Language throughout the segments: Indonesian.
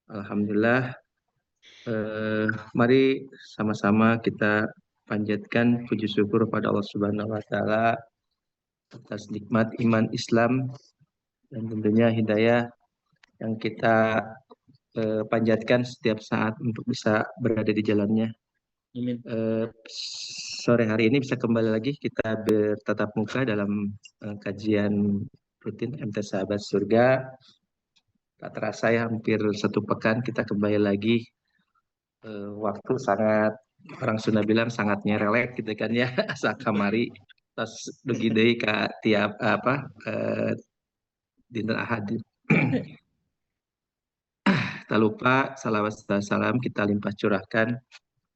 Alhamdulillah, mari sama-sama kita panjatkan puji syukur pada Allah Subhanahu wa taala atas nikmat iman Islam dan tentunya hidayah yang kita panjatkan setiap saat untuk bisa berada di jalannya. Eh, Sore hari ini bisa kembali lagi kita bertatap muka dalam kajian rutin MT Sahabat Surga. Tak terasa ya hampir satu pekan kita kembali lagi. Waktu sangat, orang Sunda bilang sangat nyerelek gitu kan ya. Asa kamari terus dugi deui ka tiap apa dinten Ahad. Tak lupa salawat dan salam kita limpah curahkan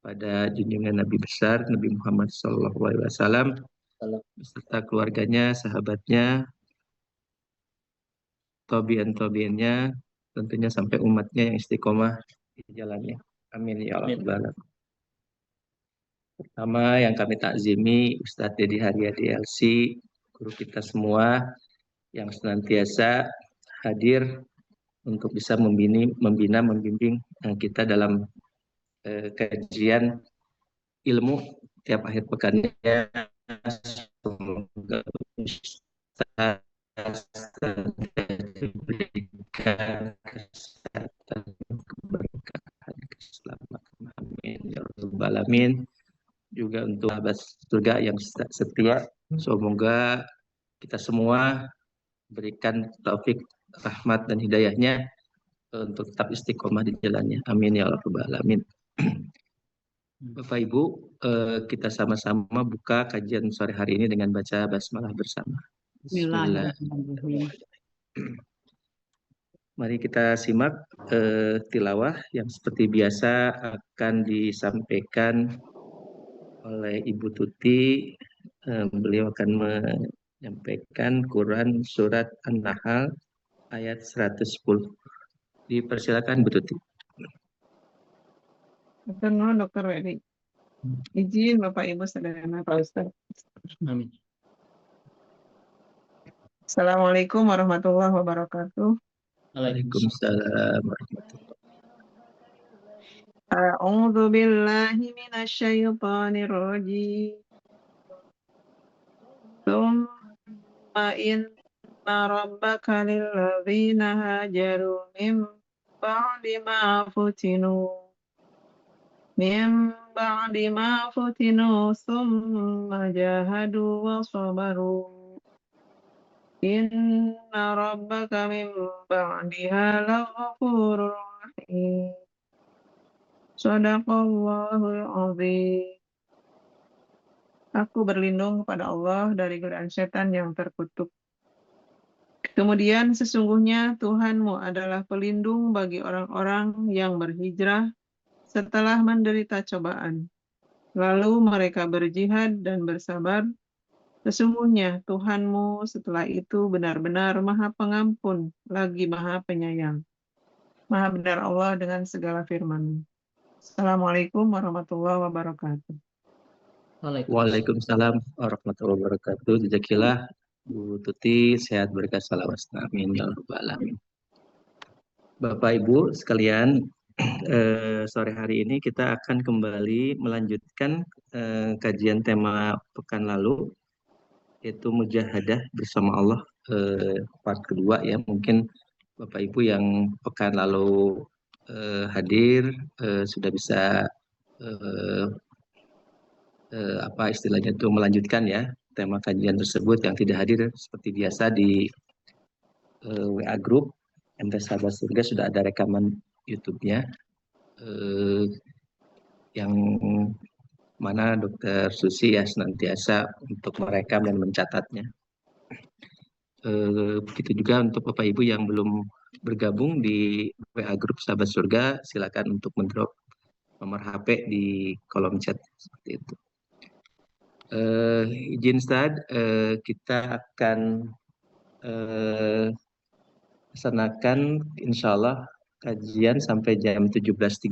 pada junjungan Nabi besar Nabi Muhammad SAW beserta keluarganya, sahabatnya, tobian-tobiannya, tentunya sampai umatnya yang istiqomah di jalannya. Amin ya Allah. Pertama yang kami takzimi Ustadz Dedi Haryadi LC, guru kita semua yang senantiasa hadir untuk bisa membina, membimbing kita dalam kajian ilmu tiap akhir pekannya. Semoga Ustaz diberikan kesehatan, keberkahan, keselamatan. Amin ya rabbal alamin. Juga untuk sahabat surga yang setia, semoga kita semua berikan taufik, rahmat dan hidayahnya untuk tetap istiqomah di jalannya. Amin ya rabbal alamin. Bapak Ibu, kita sama-sama buka kajian sore hari ini dengan baca basmalah bersama. Bismillah. Mari kita simak tilawah yang seperti biasa akan disampaikan oleh Ibu Tuti. Beliau akan menyampaikan Quran Surat An-Nahl ayat 110. Dipersilakan Bu Tuti. Dr. Wedi. Izin Bapak Ibu saudara Pak Ustaz. Amin. Assalamualaikum warahmatullahi wabarakatuh. Waalaikumsalam warahmatullahi wabarakatuh. A'udzu billahi minasyaitonir rajim. Tsumma inna rabbaka lilladzina hajaru min ba'di ma futinu summa jahadu wa sabaru inna rabbaka min ba'diha laghafurur rahim. Shadaqallahul azim. Aku berlindung kepada Allah dari godaan setan yang terkutuk. Kemudian sesungguhnya Tuhanmu adalah pelindung bagi orang-orang yang berhijrah setelah menderita cobaan. Lalu mereka berjihad dan bersabar. Sesungguhnya Tuhanmu setelah itu benar-benar Maha Pengampun lagi Maha Penyayang. Maha benar Allah dengan segala firman. Assalamualaikum warahmatullahi wabarakatuh. Waalaikumsalam warahmatullahi wabarakatuh. Jazakallah Bu Tuti, sehat berkah salawat. Amin ya rabbal alamin. Bapak Ibu sekalian, sore hari ini kita akan kembali melanjutkan kajian tema pekan lalu, yaitu mujahadah bersama Allah, part kedua ya. Mungkin Bapak Ibu yang pekan lalu hadir sudah bisa apa istilahnya itu melanjutkan ya tema kajian tersebut. Yang tidak hadir seperti biasa di WA Group MT Sahabat Surga sudah ada rekaman YouTube-nya yang mana Dokter Susi ya senantiasa untuk merekam dan mencatatnya. Begitu juga untuk Bapak Ibu yang belum bergabung di WA Group Sahabat Surga, silakan untuk mendrop nomor HP di kolom chat seperti itu. Izin Ustaz, kita akan laksanakan insya Allah kajian sampai jam 17.30.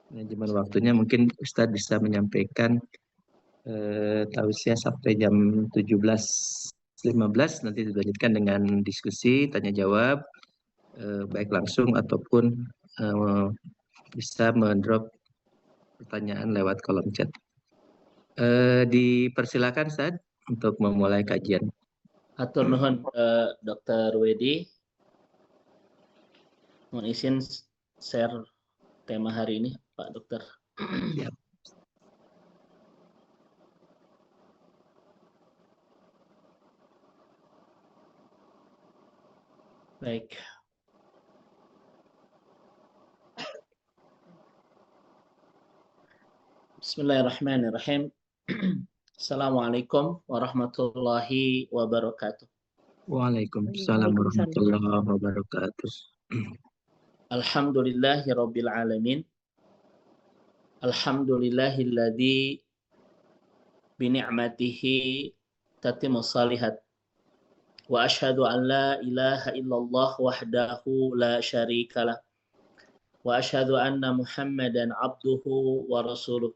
Manajemen waktunya mungkin Ustadz bisa menyampaikan tausiah sampai jam 17.15, nanti dilanjutkan dengan diskusi, tanya jawab. baik langsung ataupun bisa mendrop pertanyaan lewat kolom chat. Dipersilakan Ustaz untuk memulai kajian. Atur nuhun Dr. Wedi, mohon izin share tema hari ini Pak Dokter. Siap. Baik. Bismillahirrahmanirrahim. Assalamualaikum warahmatullahi wabarakatuh. Waalaikumsalam warahmatullahi wabarakatuh. Alhamdulillahirabbil alamin. Alhamdulillahilladzi bi ni'matihi tatimmus shalihat. Wa asyhadu an la ilaha illallah wahdahu la syarikalah. Wa asyhadu anna Muhammadan abduhu wa rasuluh.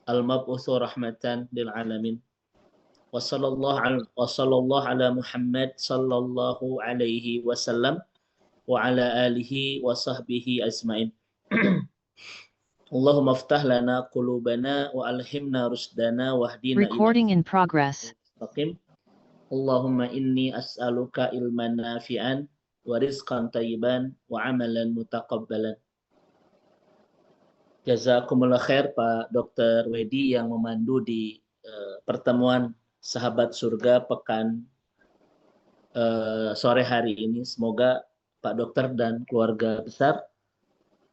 Al-mab'utsu rahmatan lil alamin. Wa sallallahu ala Muhammad sallallahu alaihi wasallam wa ala alihi wa sahbihi ajmain. Allahumma aftah lana qulubana wa alhimna rusdana wahdina Recording in progress. mustaqim. Allahumma inni as'aluka ilman nafi'an wa rizqan tayyiban wa amalan mutaqabbalan. Jazakumullah khair Pak Dr. Wedi yang memandu di pertemuan Sahabat Surga pekan sore hari ini. Semoga Pak Dokter dan keluarga besar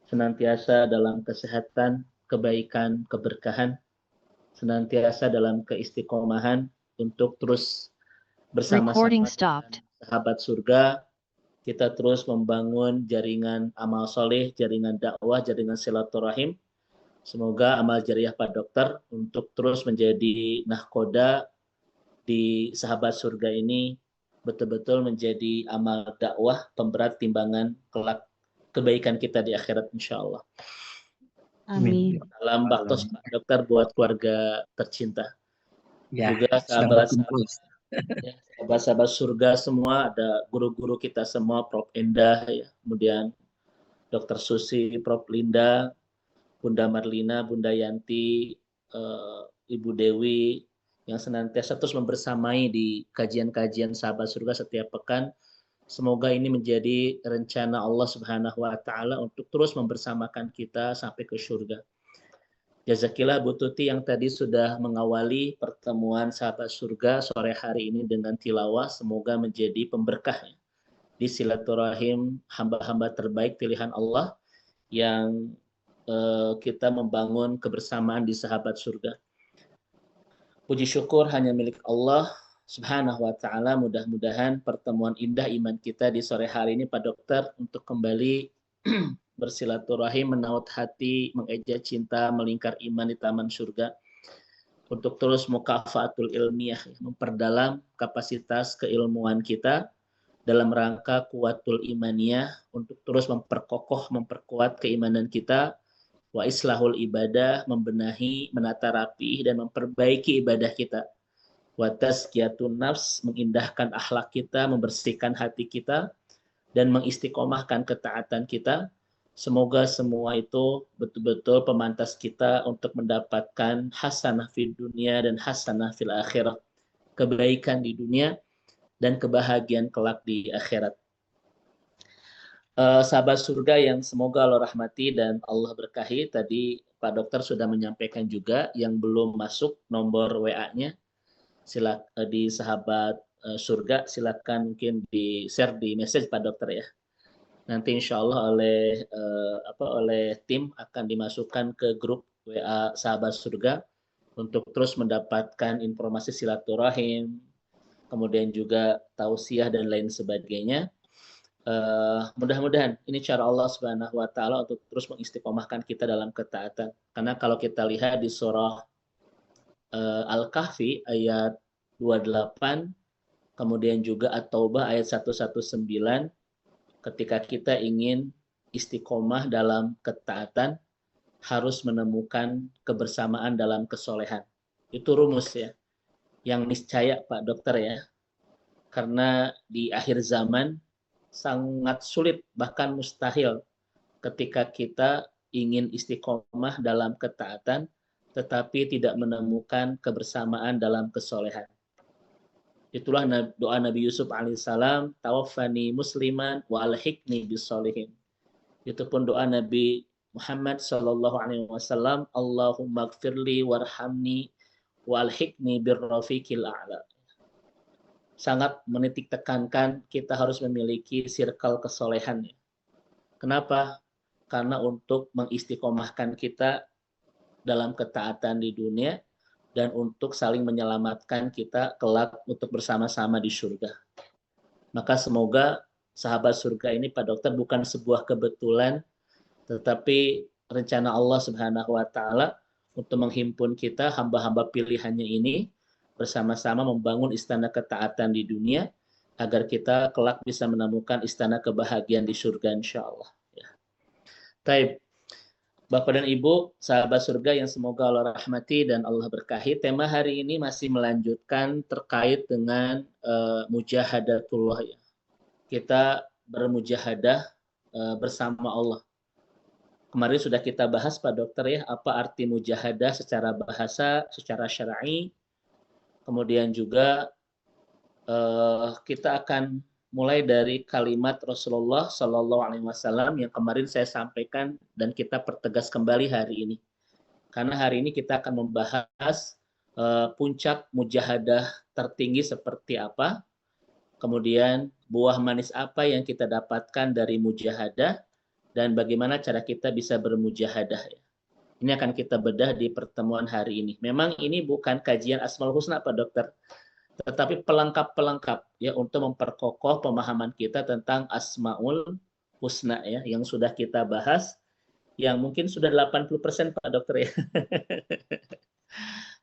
senantiasa dalam kesehatan, kebaikan, keberkahan, senantiasa dalam keistiqomahan untuk terus Recording bersama-sama stopped. dengan Sahabat Surga. Kita terus membangun jaringan amal soleh, jaringan dakwah, jaringan silaturahim. Semoga amal jariah Pak Dokter untuk terus menjadi nahkoda di Sahabat Surga ini betul-betul menjadi amal dakwah pemberat timbangan kelak kebaikan kita di akhirat insya Allah. Amin. Salam baktos Pak Dokter buat keluarga tercinta. Ya, Juga sedang berkumpul. ya, sahabat-sahabat surga semua, ada guru-guru kita semua, Prof. Endah, ya, kemudian Dr. Susi, Prof. Linda, Bunda Marlina, Bunda Yanti, Ibu Dewi, yang senantiasa terus membersamai di kajian-kajian Sahabat Surga setiap pekan. Semoga ini menjadi rencana Allah Subhanahu wa Ta'ala untuk terus membersamakan kita sampai ke surga. Jazakillah Bu Tuti yang tadi sudah mengawali pertemuan Sahabat Surga sore hari ini dengan tilawah. Semoga menjadi pemberkahnya di silaturahim hamba-hamba terbaik pilihan Allah yang kita membangun kebersamaan di Sahabat Surga. Puji syukur hanya milik Allah Subhanahu wa Ta'ala. Mudah-mudahan pertemuan indah iman kita di sore hari ini Pak Dokter untuk kembali bersilaturahim, menaut hati, mengeja cinta, melingkar iman di taman surga, untuk terus mukafatul ilmiah, memperdalam kapasitas keilmuan kita dalam rangka kuatul imaniyah, untuk terus memperkokoh, memperkuat keimanan kita, wa islahul ibadah, membenahi, menata rapi, dan memperbaiki ibadah kita, wa tazkiyatun nafs, mengindahkan akhlak kita, membersihkan hati kita, dan mengistiqomahkan ketaatan kita. Semoga semua itu betul-betul pemantas kita untuk mendapatkan hasanah fid dunia dan hasanah fil akhirah. Kebaikan di dunia dan kebahagiaan kelak di akhirat. Sahabat surga yang semoga Allah rahmati dan Allah berkahi. Tadi Pak Dokter sudah menyampaikan juga, yang belum masuk nomor WA-nya di Sahabat Surga, silakan mungkin di share di message Pak Dokter ya. Nanti insya Allah oleh tim akan dimasukkan ke grup WA Sahabat Surga untuk terus mendapatkan informasi silaturahim, kemudian juga tausiah dan lain sebagainya. Mudah-mudahan ini cara Allah Subhanahu wa Ta'ala untuk terus mengistiqomahkan kita dalam ketaatan. Karena kalau kita lihat di surah Al-Kahfi ayat 28, kemudian juga At-Taubah ayat 119, ketika kita ingin istiqomah dalam ketaatan, harus menemukan kebersamaan dalam kesolehan. Itu rumus ya, yang niscaya Pak Dokter ya. Karena di akhir zaman sangat sulit, bahkan mustahil ketika kita ingin istiqomah dalam ketaatan, tetapi tidak menemukan kebersamaan dalam kesolehan. Itulah doa Nabi Yusuf alaihissalam, tawaffani musliman wa alhiqni bisolihin. Itu pun doa Nabi Muhammad sallallahu alaihi wasallam, Allahumma gfirli warhamni wa alhiqni birrafiqil a'la. Sangat menitik tekankan kita harus memiliki circle kesolehan. Kenapa? Karena untuk mengistiqomahkan kita dalam ketaatan di dunia dan untuk saling menyelamatkan kita kelak untuk bersama-sama di surga. Maka semoga sahabat surga ini, Pak Dokter, bukan sebuah kebetulan, tetapi rencana Allah Subhanahu wa Ta'ala untuk menghimpun kita, hamba-hamba pilihannya ini, bersama-sama membangun istana ketaatan di dunia, agar kita kelak bisa menemukan istana kebahagiaan di surga, insya Allah. Ya. Taib. Bapak dan Ibu, sahabat surga yang semoga Allah rahmati dan Allah berkahi, tema hari ini masih melanjutkan terkait dengan mujahadatullah. Ya. Kita bermujahadah bersama Allah. Kemarin sudah kita bahas, Pak Dokter, ya, apa arti mujahadah secara bahasa, secara syar'i. Kemudian juga kita akan mulai dari kalimat Rasulullah Shallallahu Alaihi Wasallam yang kemarin saya sampaikan dan kita pertegas kembali hari ini. Karena hari ini kita akan membahas puncak mujahadah tertinggi seperti apa, kemudian buah manis apa yang kita dapatkan dari mujahadah, dan bagaimana cara kita bisa bermujahadah. Ini akan kita bedah di pertemuan hari ini. Memang ini bukan kajian Asmaul Husna, Pak Dokter, tetapi pelengkap-pelengkap ya untuk memperkokoh pemahaman kita tentang Asmaul Husna ya, yang sudah kita bahas, yang mungkin sudah 80% Pak Dokter ya.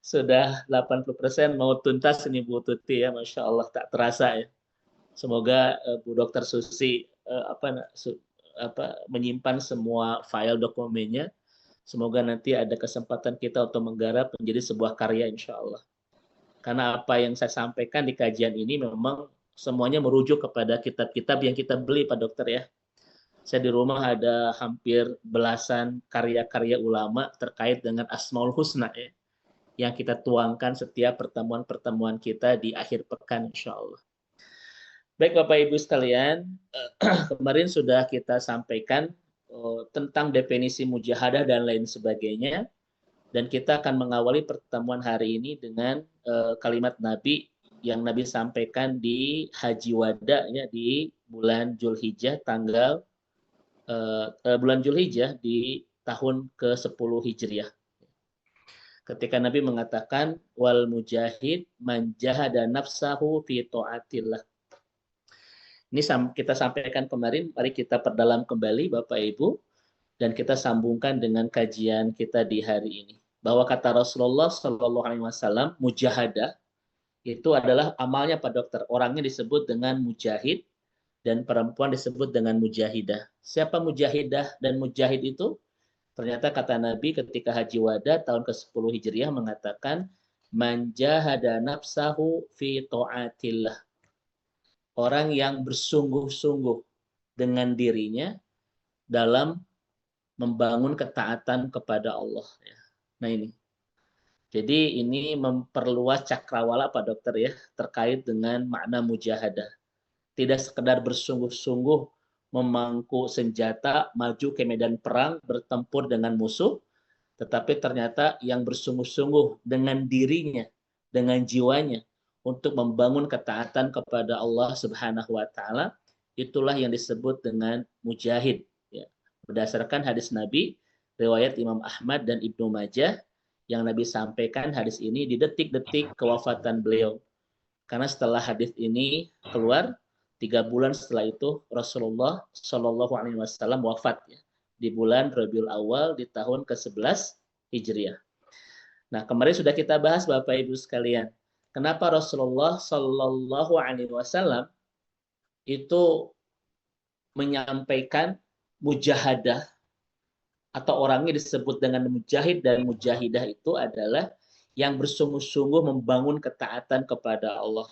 Sudah 80% mau tuntas ini Bu Tuti ya, Masya Allah tak terasa ya. Semoga Bu Dokter Susi menyimpan semua file dokumennya. Semoga nanti ada kesempatan kita untuk menggarap menjadi sebuah karya insya Allah. Karena apa yang saya sampaikan di kajian ini memang semuanya merujuk kepada kitab-kitab yang kita beli, Pak Dokter ya. Saya di rumah ada hampir belasan karya-karya ulama terkait dengan Asmaul Husna ya, yang kita tuangkan setiap pertemuan-pertemuan kita di akhir pekan insya Allah. Baik Bapak Ibu sekalian, kemarin sudah kita sampaikan tentang definisi mujahadah dan lain sebagainya. Dan kita akan mengawali pertemuan hari ini dengan kalimat Nabi yang Nabi sampaikan di Haji Wada ya, di bulan Zulhijjah tanggal bulan Zulhijjah di tahun ke-10 Hijriah. Ketika Nabi mengatakan wal mujahid man jahada nafsahu fi taatillah. Ini kita sampaikan kemarin, mari kita perdalam kembali Bapak Ibu. Dan kita sambungkan dengan kajian kita di hari ini. Bahwa kata Rasulullah Shallallahu Alaihi Wasallam, mujahadah itu adalah amalnya Pak Dokter. Orangnya disebut dengan mujahid dan perempuan disebut dengan mujahidah. Siapa mujahidah dan mujahid itu? Ternyata kata Nabi ketika Haji Wada tahun ke-10 Hijriah mengatakan, man jahada nafsahu fi ta'atillah. Orang yang bersungguh-sungguh dengan dirinya dalam membangun ketaatan kepada Allah. Nah ini. Jadi ini memperluas cakrawala Pak Dokter ya, terkait dengan makna mujahadah. Tidak sekedar bersungguh-sungguh memangku senjata, maju ke medan perang, bertempur dengan musuh, tetapi ternyata yang bersungguh-sungguh dengan dirinya, dengan jiwanya, untuk membangun ketaatan kepada Allah Subhanahu wa Ta'ala, itulah yang disebut dengan mujahid. Berdasarkan hadis Nabi, riwayat Imam Ahmad dan Ibnu Majah, yang Nabi sampaikan hadis ini di detik-detik kewafatan beliau. Karena setelah hadis ini keluar, 3 bulan setelah itu Rasulullah Shallallahu Alaihi Wasallam wafat ya, di bulan Rabiul Awal di tahun ke-11 Hijriah. Nah kemarin sudah kita bahas Bapak Ibu sekalian, kenapa Rasulullah Shallallahu Alaihi Wasallam itu menyampaikan mujahadah atau orangnya disebut dengan mujahid dan mujahidah itu adalah yang bersungguh-sungguh membangun ketaatan kepada Allah.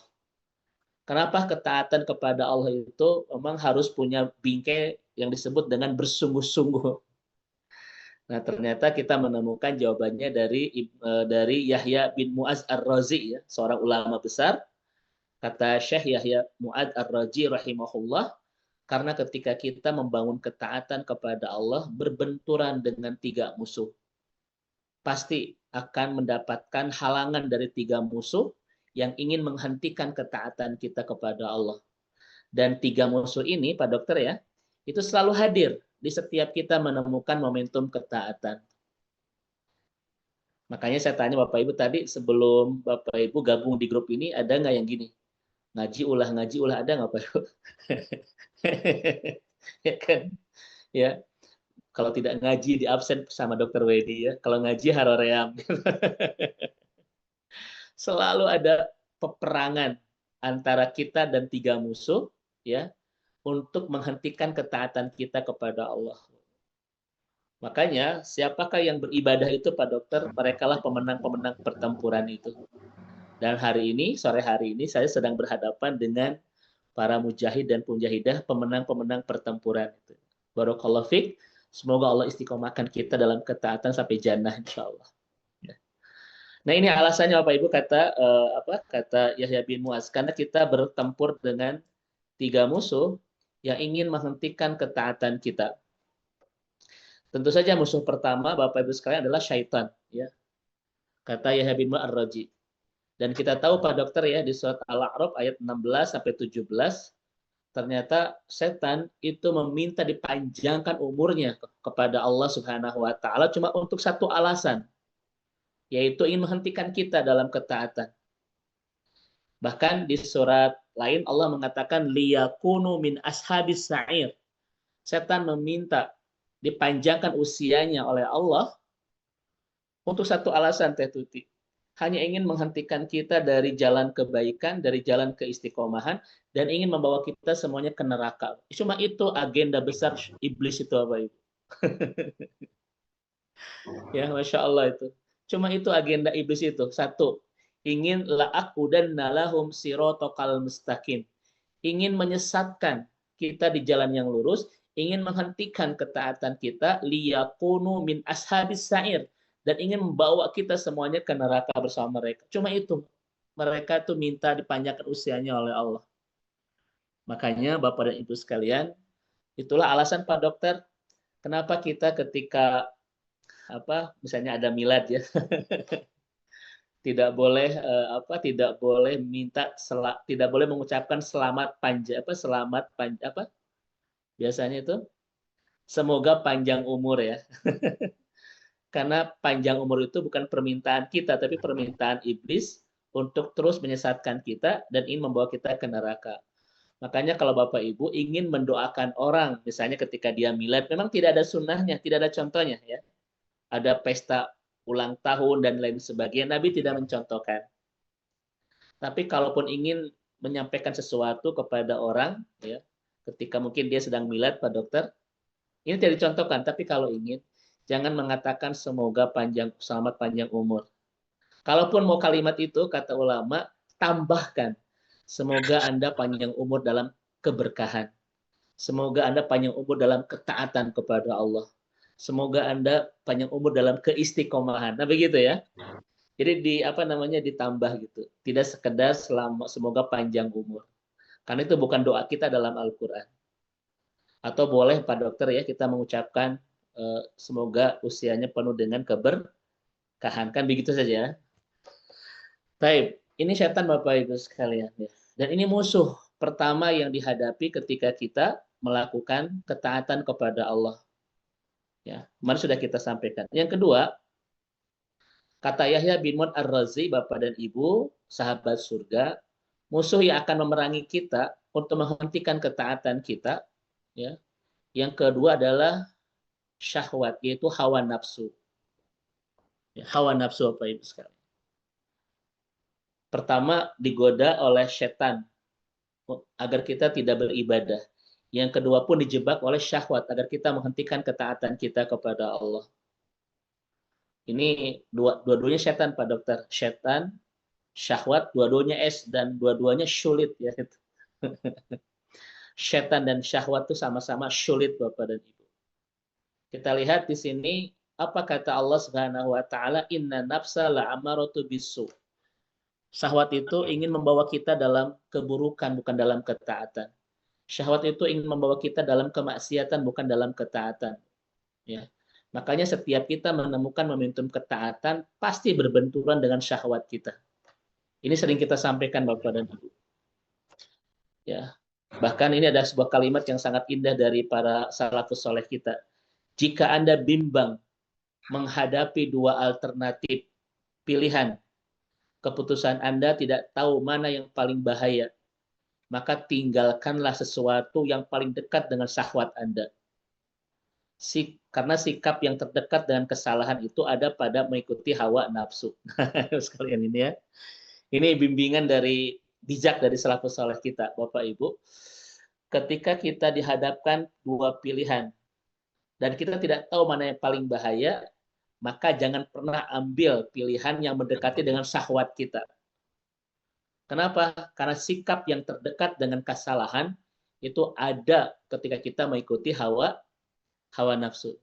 Kenapa ketaatan kepada Allah itu memang harus punya bingkai yang disebut dengan bersungguh-sungguh. Nah, ternyata kita menemukan jawabannya dari Yahya bin Mu'adz Ar-Razi, ya, seorang ulama besar. Kata Syekh Yahya Mu'adz Ar-Razi rahimahullah, karena ketika kita membangun ketaatan kepada Allah berbenturan dengan 3 musuh, pasti akan mendapatkan halangan dari 3 musuh yang ingin menghentikan ketaatan kita kepada Allah. Dan 3 musuh ini, Pak Dokter ya, itu selalu hadir di setiap kita menemukan momentum ketaatan. Makanya saya tanya Bapak Ibu tadi, sebelum Bapak Ibu gabung di grup ini, ada nggak yang gini? Ngaji ulah, ada nggak Pak Ibu? Ya kan? Ya, kalau tidak ngaji di absen sama Dokter Wedi ya. Kalau ngaji haroream. Selalu ada peperangan antara kita dan 3 musuh, ya, untuk menghentikan ketaatan kita kepada Allah. Makanya siapakah yang beribadah itu Pak Dokter? Merekalah pemenang-pemenang pertempuran itu. Dan sore hari ini saya sedang berhadapan dengan para mujahid dan penjahidah pemenang-pemenang pertempuran itu. Barakallahu fiik. Semoga Allah istiqomahkan kita dalam ketaatan sampai jannah insyaallah. Nah, ini alasannya Bapak Ibu kata Yahya bin Mu'adz, karena kita bertempur dengan 3 musuh yang ingin menghentikan ketaatan kita. Tentu saja musuh pertama Bapak Ibu sekalian adalah syaitan, ya. Kata Yahya bin Mu'adz Ar-Razi. Dan kita tahu Pak Dokter ya, di surat Al-A'raf ayat 16 sampai 17, ternyata setan itu meminta dipanjangkan umurnya kepada Allah Subhanahu wa taala cuma untuk satu alasan, yaitu ingin menghentikan kita dalam ketaatan. Bahkan di surat lain Allah mengatakan liyakunu min ashabis sa'ir. Setan meminta dipanjangkan usianya oleh Allah untuk satu alasan, Teh Tuti. Hanya ingin menghentikan kita dari jalan kebaikan, dari jalan keistiqomahan, dan ingin membawa kita semuanya ke neraka. Cuma itu agenda besar iblis itu, Bapak Ibu. Ya, Masya Allah itu. Cuma itu agenda iblis itu. Satu, ingin la'aqudanna lahum sirotokal mustaqim. Ingin menyesatkan kita di jalan yang lurus, ingin menghentikan ketaatan kita, liyakunu min ashabis sa'ir, dan ingin membawa kita semuanya ke neraka bersama mereka. Cuma itu. Mereka tuh minta dipanjangkan usianya oleh Allah. Makanya Bapak dan Ibu sekalian, itulah alasan Pak Dokter, kenapa kita ketika misalnya ada milad ya, tidak boleh tidak boleh mengucapkan biasanya itu semoga panjang umur ya. Karena panjang umur itu bukan permintaan kita, tapi permintaan iblis untuk terus menyesatkan kita dan ingin membawa kita ke neraka. Makanya kalau Bapak Ibu ingin mendoakan orang, misalnya ketika dia milad, memang tidak ada sunnahnya, tidak ada contohnya ya. Ada pesta ulang tahun dan lain sebagainya, Nabi tidak mencontohkan. Tapi kalaupun ingin menyampaikan sesuatu kepada orang, ya, ketika mungkin dia sedang milad, Pak Dokter, ini tidak dicontohkan. Tapi kalau ingin, jangan mengatakan semoga selamat panjang umur. Kalaupun mau kalimat itu, kata ulama, tambahkan semoga Anda panjang umur dalam keberkahan. Semoga Anda panjang umur dalam ketaatan kepada Allah. Semoga Anda panjang umur dalam keistiqomahan. Nah, begitu ya. Jadi ditambah gitu. Tidak sekedar semoga panjang umur. Karena itu bukan doa kita dalam Al-Qur'an. Atau boleh Pak Dokter ya kita mengucapkan semoga usianya penuh dengan keberkahan, kan begitu saja. Baik, ini setan Bapak Ibu sekalian ya. Dan ini musuh pertama yang dihadapi ketika kita melakukan ketaatan kepada Allah. Ya, kemarin sudah kita sampaikan. Yang kedua, kata Yahya bin Mu'adz Ar-Razi, Bapak dan Ibu, sahabat surga, musuh yang akan memerangi kita untuk menghentikan ketaatan kita, ya. Yang kedua adalah syahwat, yaitu hawa nafsu. Ya, hawa nafsu Bapak Ibu sekalian. Pertama, digoda oleh setan agar kita tidak beribadah. Yang kedua pun dijebak oleh syahwat agar kita menghentikan ketaatan kita kepada Allah. Ini dua-duanya setan Pak Dokter. Setan Syahwat dua-duanya S dan dua-duanya sulit ya. Setan dan syahwat itu sama-sama sulit Bapak dan Ibu. Kita lihat di sini apa kata Allah Subhanahu wa taala, inna nafsa la'amaratu bisu. Syahwat itu ingin membawa kita dalam keburukan bukan dalam ketaatan. Syahwat itu ingin membawa kita dalam kemaksiatan bukan dalam ketaatan. Ya. Makanya setiap kita menemukan momentum ketaatan pasti berbenturan dengan syahwat kita. Ini sering kita sampaikan Bapak dan Ibu. Ya. Bahkan ini ada sebuah kalimat yang sangat indah dari para salafus soleh kita. Jika Anda bimbang menghadapi dua alternatif pilihan, keputusan Anda tidak tahu mana yang paling bahaya, maka tinggalkanlah sesuatu yang paling dekat dengan syahwat Anda. Karena sikap yang terdekat dengan kesalahan itu ada pada mengikuti hawa nafsu. Sekalian ini ya. Ini bimbingan dari bijak dari salafus saleh kita, Bapak Ibu. Ketika kita dihadapkan dua pilihan dan kita tidak tahu mana yang paling bahaya, maka jangan pernah ambil pilihan yang mendekati dengan syahwat kita. Kenapa? Karena sikap yang terdekat dengan kesalahan itu ada ketika kita mengikuti hawa nafsu.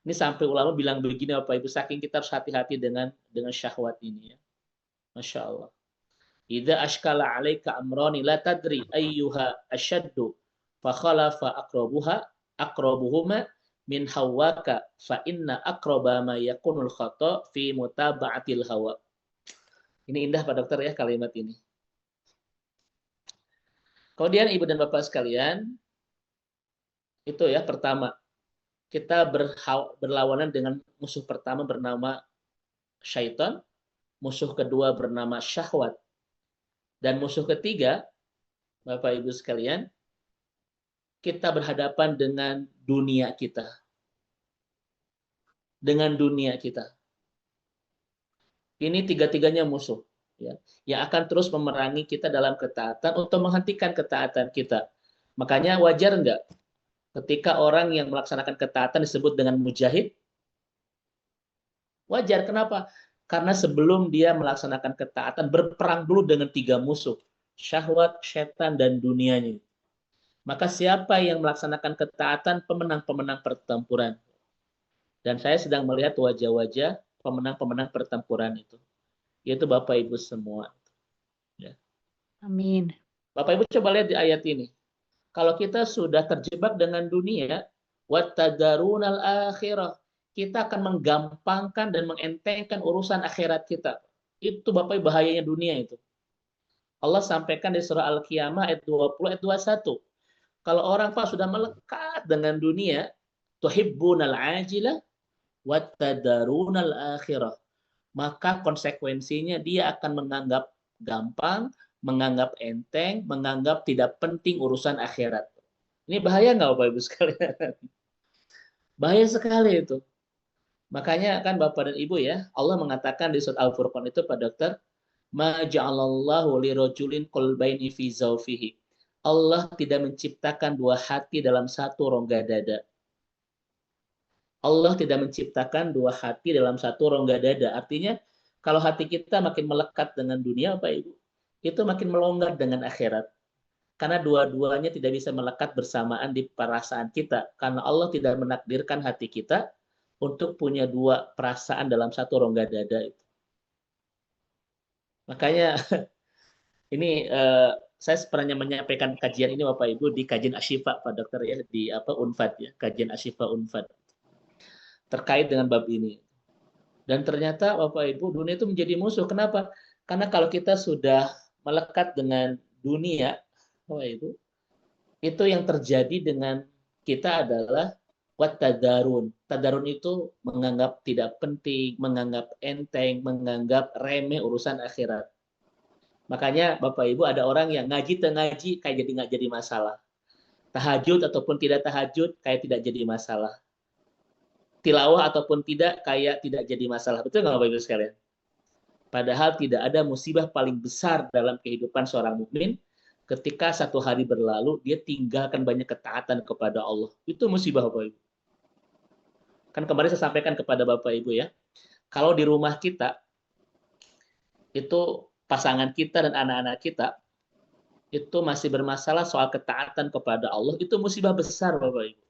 Ini sampai ulama bilang begini Bapak Ibu, saking kita harus hati-hati dengan syahwat ini ya. Masya Allah. Idza ashkala 'alaika amrani la tadri ayyuha ashaddu fa khalafa aqrabuhuma min hawaka fa inna aqraba ma yakunul khata fi mutaba'atil hawa. Ini indah Pak Dokter ya kalimat ini. Kemudian Ibu dan Bapak sekalian, itu ya pertama, kita berlawanan dengan musuh pertama bernama syaitan, musuh kedua bernama syahwat, dan musuh ketiga, Bapak Ibu sekalian, kita berhadapan dengan dunia kita. Dengan dunia kita. Ini tiga-tiganya musuh, ya, yang akan terus memerangi kita dalam ketaatan untuk menghentikan ketaatan kita. Makanya wajar enggak ketika orang yang melaksanakan ketaatan disebut dengan mujahid? Wajar, kenapa? Karena sebelum dia melaksanakan ketaatan, berperang dulu dengan tiga musuh. Syahwat, setan, dan dunianya. Maka siapa yang melaksanakan ketaatan, pemenang-pemenang pertempuran. Dan saya sedang melihat wajah-wajah pemenang-pemenang pertempuran itu. Yaitu Bapak Ibu semua. Ya. Amin. Bapak Ibu coba lihat di ayat ini. Kalau kita sudah terjebak dengan dunia, wattadarunal akhirah, kita akan menggampangkan dan mengentengkan urusan akhirat kita. Itu Bapak Ibu bahayanya dunia itu. Allah sampaikan di surah Al-Qiyamah ayat 20 ayat 21. Kalau orang Pak sudah melekat dengan dunia, tuhibbunal ajilah wattadarunal akhirah. Maka konsekuensinya dia akan menganggap gampang, menganggap enteng, menganggap tidak penting urusan akhirat. Ini bahaya nggak Bapak Ibu sekalian? Bahaya sekali itu. Makanya kan Bapak dan Ibu ya, Allah mengatakan di surat Al-Furqan itu Pak Dokter, ma ja'alallahu lirajulin qalbaini fi zawfihi. Allah tidak menciptakan dua hati dalam satu rongga dada. Allah tidak menciptakan dua hati dalam satu rongga dada. Artinya, kalau hati kita makin melekat dengan dunia, Bapak Ibu, itu makin melonggar dengan akhirat. Karena dua-duanya tidak bisa melekat bersamaan di perasaan kita. Karena Allah tidak menakdirkan hati kita untuk punya dua perasaan dalam satu rongga dada itu. Makanya, ini saya pernah menyampaikan kajian ini Bapak Ibu di kajian Asyifa Pak Dokter ya, di Unfad ya, kajian Asyifa Unfad. Terkait dengan bab ini. Dan ternyata Bapak Ibu, dunia itu menjadi musuh. Kenapa? Karena kalau kita sudah melekat dengan dunia, Bapak Ibu, itu yang terjadi dengan kita adalah tadarun. Tadarun itu menganggap tidak penting, menganggap enteng, menganggap remeh urusan akhirat. Makanya Bapak Ibu ada orang yang ngaji kayak jadi nggak jadi masalah. Tahajud ataupun tidak tahajud kayak tidak jadi masalah. Tilawah ataupun tidak, kayak tidak jadi masalah. Betul nggak Bapak Ibu sekalian? Padahal tidak ada musibah paling besar dalam kehidupan seorang mukmin ketika satu hari berlalu, dia tinggalkan banyak ketaatan kepada Allah. Itu musibah Bapak Ibu. Kan kemarin saya sampaikan kepada Bapak Ibu ya, kalau di rumah kita, itu pasangan kita dan anak-anak kita itu masih bermasalah soal ketaatan kepada Allah, itu musibah besar, Bapak Ibu.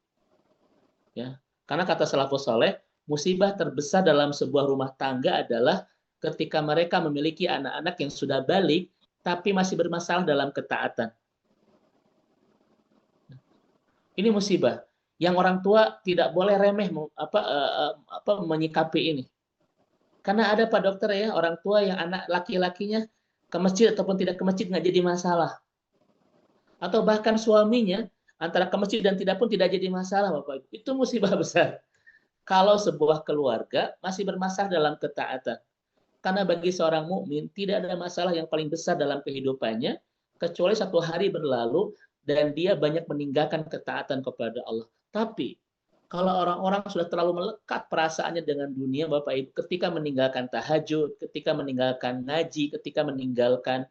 Ya. Karena kata salafus saleh, musibah terbesar dalam sebuah rumah tangga adalah ketika mereka memiliki anak-anak yang sudah balik tapi masih bermasalah dalam ketaatan. Ini musibah yang orang tua tidak boleh remeh menyikapi ini. Karena ada Pak Dokter ya, orang tua yang anak laki-lakinya ke masjid ataupun tidak ke masjid nggak jadi masalah. Atau bahkan suaminya antara ke masjid dan tidak pun tidak jadi masalah, Bapak Ibu. Itu musibah besar. Kalau sebuah keluarga masih bermasalah dalam ketaatan. Karena bagi seorang mukmin tidak ada masalah yang paling besar dalam kehidupannya kecuali satu hari berlalu dan dia banyak meninggalkan ketaatan kepada Allah. Tapi kalau orang-orang sudah terlalu melekat perasaannya dengan dunia, Bapak Ibu, ketika meninggalkan tahajud, ketika meninggalkan ngaji, ketika meninggalkan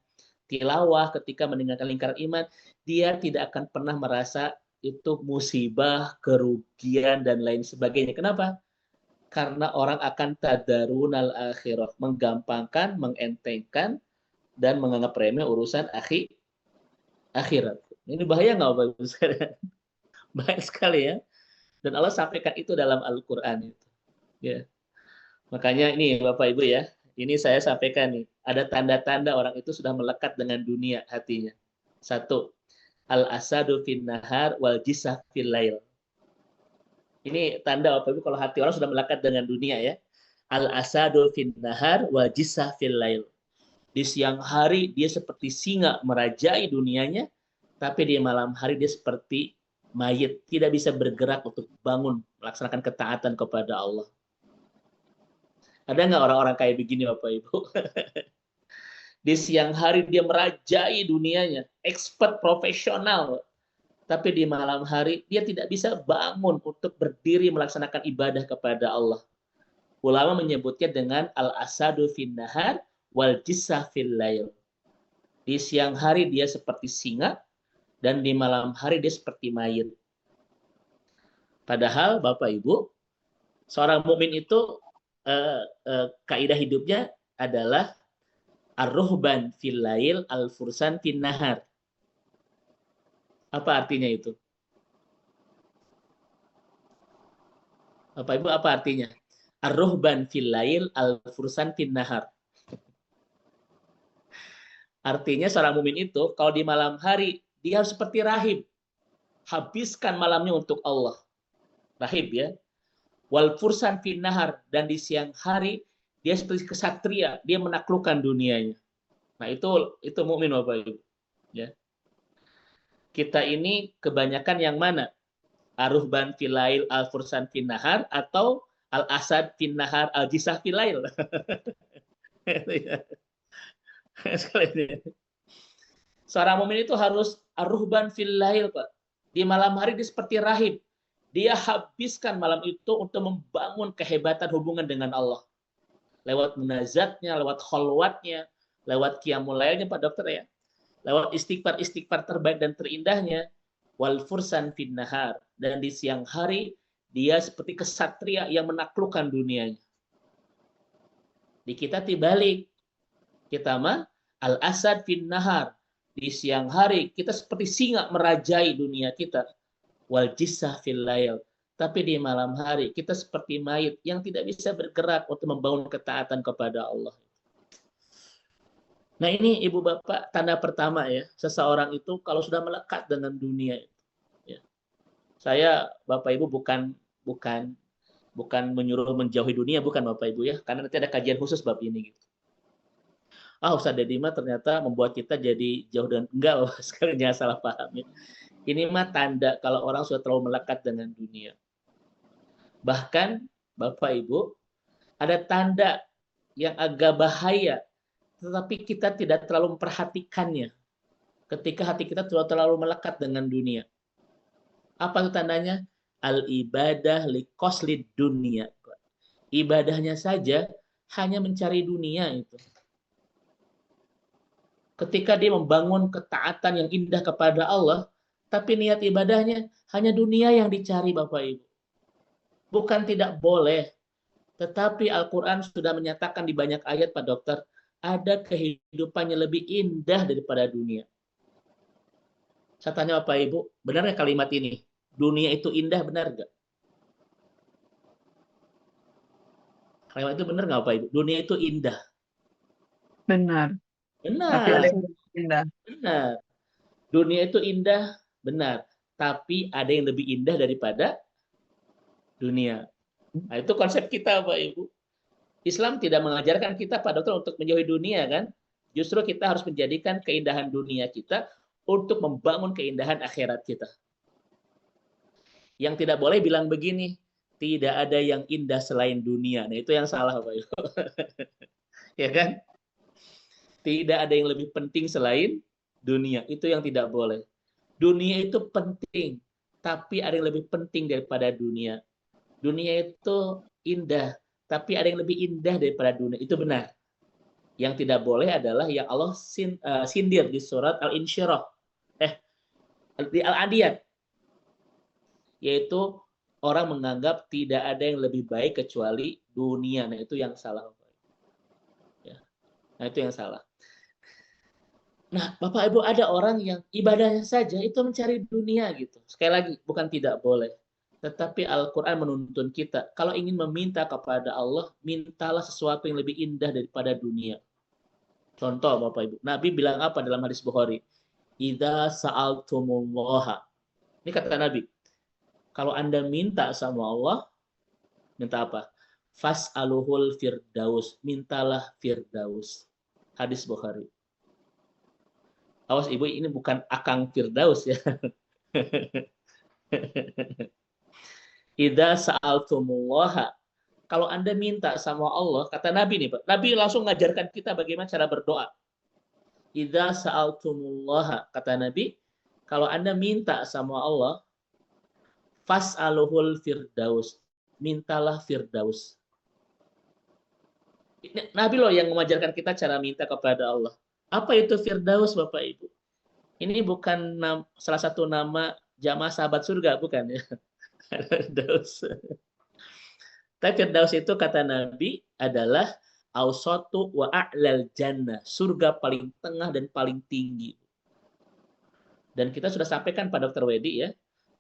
tilawah, ketika meninggalkan lingkaran iman, dia tidak akan pernah merasa itu musibah, kerugian, dan lain sebagainya. Kenapa? Karena orang akan tadarunal akhirah, menggampangkan, mengentengkan, dan menganggap remeh urusan akhirat. Ini bahaya nggak, Bapak Ibu sekalian? Bahaya sekali ya. Dan Allah sampaikan itu dalam Al-Quran. Ya. Makanya ini Bapak Ibu ya, ini saya sampaikan nih, ada tanda-tanda orang itu sudah melekat dengan dunia hatinya. Satu, al-asadu fin nahar wal jisah fil lail. Ini tanda Bapak Ibu kalau hati orang sudah melekat dengan dunia ya. Al-asadu fin nahar wal jisah fil lail. Di siang hari dia seperti singa merajai dunianya, tapi di malam hari dia seperti mayit, tidak bisa bergerak untuk bangun, melaksanakan ketaatan kepada Allah. Ada nggak orang-orang kayak begini Bapak Ibu? Di siang hari dia merajai dunianya, expert profesional. Tapi di malam hari dia tidak bisa bangun untuk berdiri melaksanakan ibadah kepada Allah. Ulama menyebutnya dengan al-asadu fin nahar wal jisah fil lail. Di siang hari dia seperti singa dan di malam hari dia seperti mayit. Padahal Bapak Ibu, seorang mukmin itu kaidah hidupnya adalah ar-ruhban fil lail al-fursan fin nahar. Apa artinya itu? Bapak Ibu, apa artinya? Ar-ruhban fil lail al-fursan fin nahar. Artinya seorang mukmin itu kalau di malam hari dia harus seperti rahib. Habiskan malamnya untuk Allah. Rahib ya. Wal fursan fin nahar, dan di siang hari dia seperti kesatria, dia menaklukkan dunianya. Nah, itu mukmin Bapak Ibu. Ya. Kita ini kebanyakan yang mana? Ar-ruhban fil lail al-fursan fin nahar atau al-asad fin nahar al-jisah fil lail. Seorang mukmin itu harus ar-ruhban fil lail, Pak. Di malam hari dia seperti rahib. Dia habiskan malam itu untuk membangun kehebatan hubungan dengan Allah. Lewat munazatnya, lewat kholwatnya, lewat qiyamul lailnya Pak Dokter ya. Lewat istighfar terbaik dan terindahnya, wal fursan fin nahar, dan di siang hari dia seperti kesatria yang menaklukkan dunianya. Di kita dibalik, kita mah al-asad fin nahar, di siang hari kita seperti singa merajai dunia kita, wal jisah fil lail, tapi di malam hari kita seperti mayit yang tidak bisa bergerak untuk membangun ketaatan kepada Allah. Nah ini Ibu Bapak tanda pertama ya, seseorang itu kalau sudah melekat dengan dunia. Ya. Saya Bapak Ibu bukan menyuruh menjauhi dunia, bukan Bapak Ibu ya, karena nanti ada kajian khusus bab ini. Gitu. Ustaz Deddy mah ternyata membuat kita jadi jauh dan enggak, Bapak sekali jangan salah paham ya. Ini mah tanda kalau orang sudah terlalu melekat dengan dunia. Bahkan Bapak Ibu ada tanda yang agak bahaya, tetapi kita tidak terlalu memperhatikannya ketika hati kita terlalu melekat dengan dunia. Apa itu tandanya? Al-ibadah liqoslid dunia. Ibadahnya saja hanya mencari dunia itu. Ketika dia membangun ketaatan yang indah kepada Allah, tapi niat ibadahnya hanya dunia yang dicari Bapak Ibu. Bukan tidak boleh, tetapi Al-Quran sudah menyatakan di banyak ayat Pak Dokter, ada kehidupan yang lebih indah daripada dunia. Saya tanya Bapak Ibu, benar nggak kalimat ini? Dunia itu indah, benar nggak? Kalimat itu benar nggak Bapak Ibu? Dunia itu indah. Benar. Tapi ada Benar, yang lebih indah. benar. Dunia itu indah, benar. Tapi ada yang lebih indah daripada dunia. Nah, itu konsep kita Bapak Ibu. Islam tidak mengajarkan kita Pak Dokter untuk menjauhi dunia kan? Justru kita harus menjadikan keindahan dunia kita untuk membangun keindahan akhirat kita. Yang tidak boleh bilang begini, tidak ada yang indah selain dunia. Nah, itu yang salah Bapak Ibu. Ya kan? Tidak ada yang lebih penting selain dunia. Itu yang tidak boleh. Dunia itu penting, tapi ada yang lebih penting daripada dunia. Dunia itu indah, tapi ada yang lebih indah daripada dunia. Itu benar. Yang tidak boleh adalah yang Allah sindir di surat Al-Insyirah. Di Al-Adiyat. Yaitu orang menganggap tidak ada yang lebih baik kecuali dunia. Nah, itu yang salah. Ya. Nah, itu yang salah. Nah, Bapak Ibu, ada orang yang ibadahnya saja itu mencari dunia gitu. Sekali lagi, bukan tidak boleh. Tetapi Al-Quran menuntun kita, kalau ingin meminta kepada Allah, mintalah sesuatu yang lebih indah daripada dunia. Contoh Bapak Ibu, Nabi bilang apa dalam hadis Bukhari? Idza sa'altumullaha. Ini kata Nabi, kalau Anda minta sama Allah, minta apa? Fas'aluhul firdaus. Mintalah firdaus. Hadis Bukhari. Awas Ibu, ini bukan akang firdaus ya. Idza sa'altumullaha. Kalau Anda minta sama Allah, kata Nabi nih, Pak. Nabi langsung ngajarkan kita bagaimana cara berdoa. Idza sa'altumullaha, kata Nabi, kalau Anda minta sama Allah, fas'aluhul firdaus. Mintalah firdaus. Nabi loh yang mengajarkan kita cara minta kepada Allah. Apa itu firdaus Bapak Ibu? Ini bukan salah satu nama jamaah sahabat surga, bukan ya. Firdaus. Tapi firdaus itu kata Nabi adalah ausatu wa a'lal jannah, surga paling tengah dan paling tinggi. Dan kita sudah sampaikan pada Dr. Wedi ya,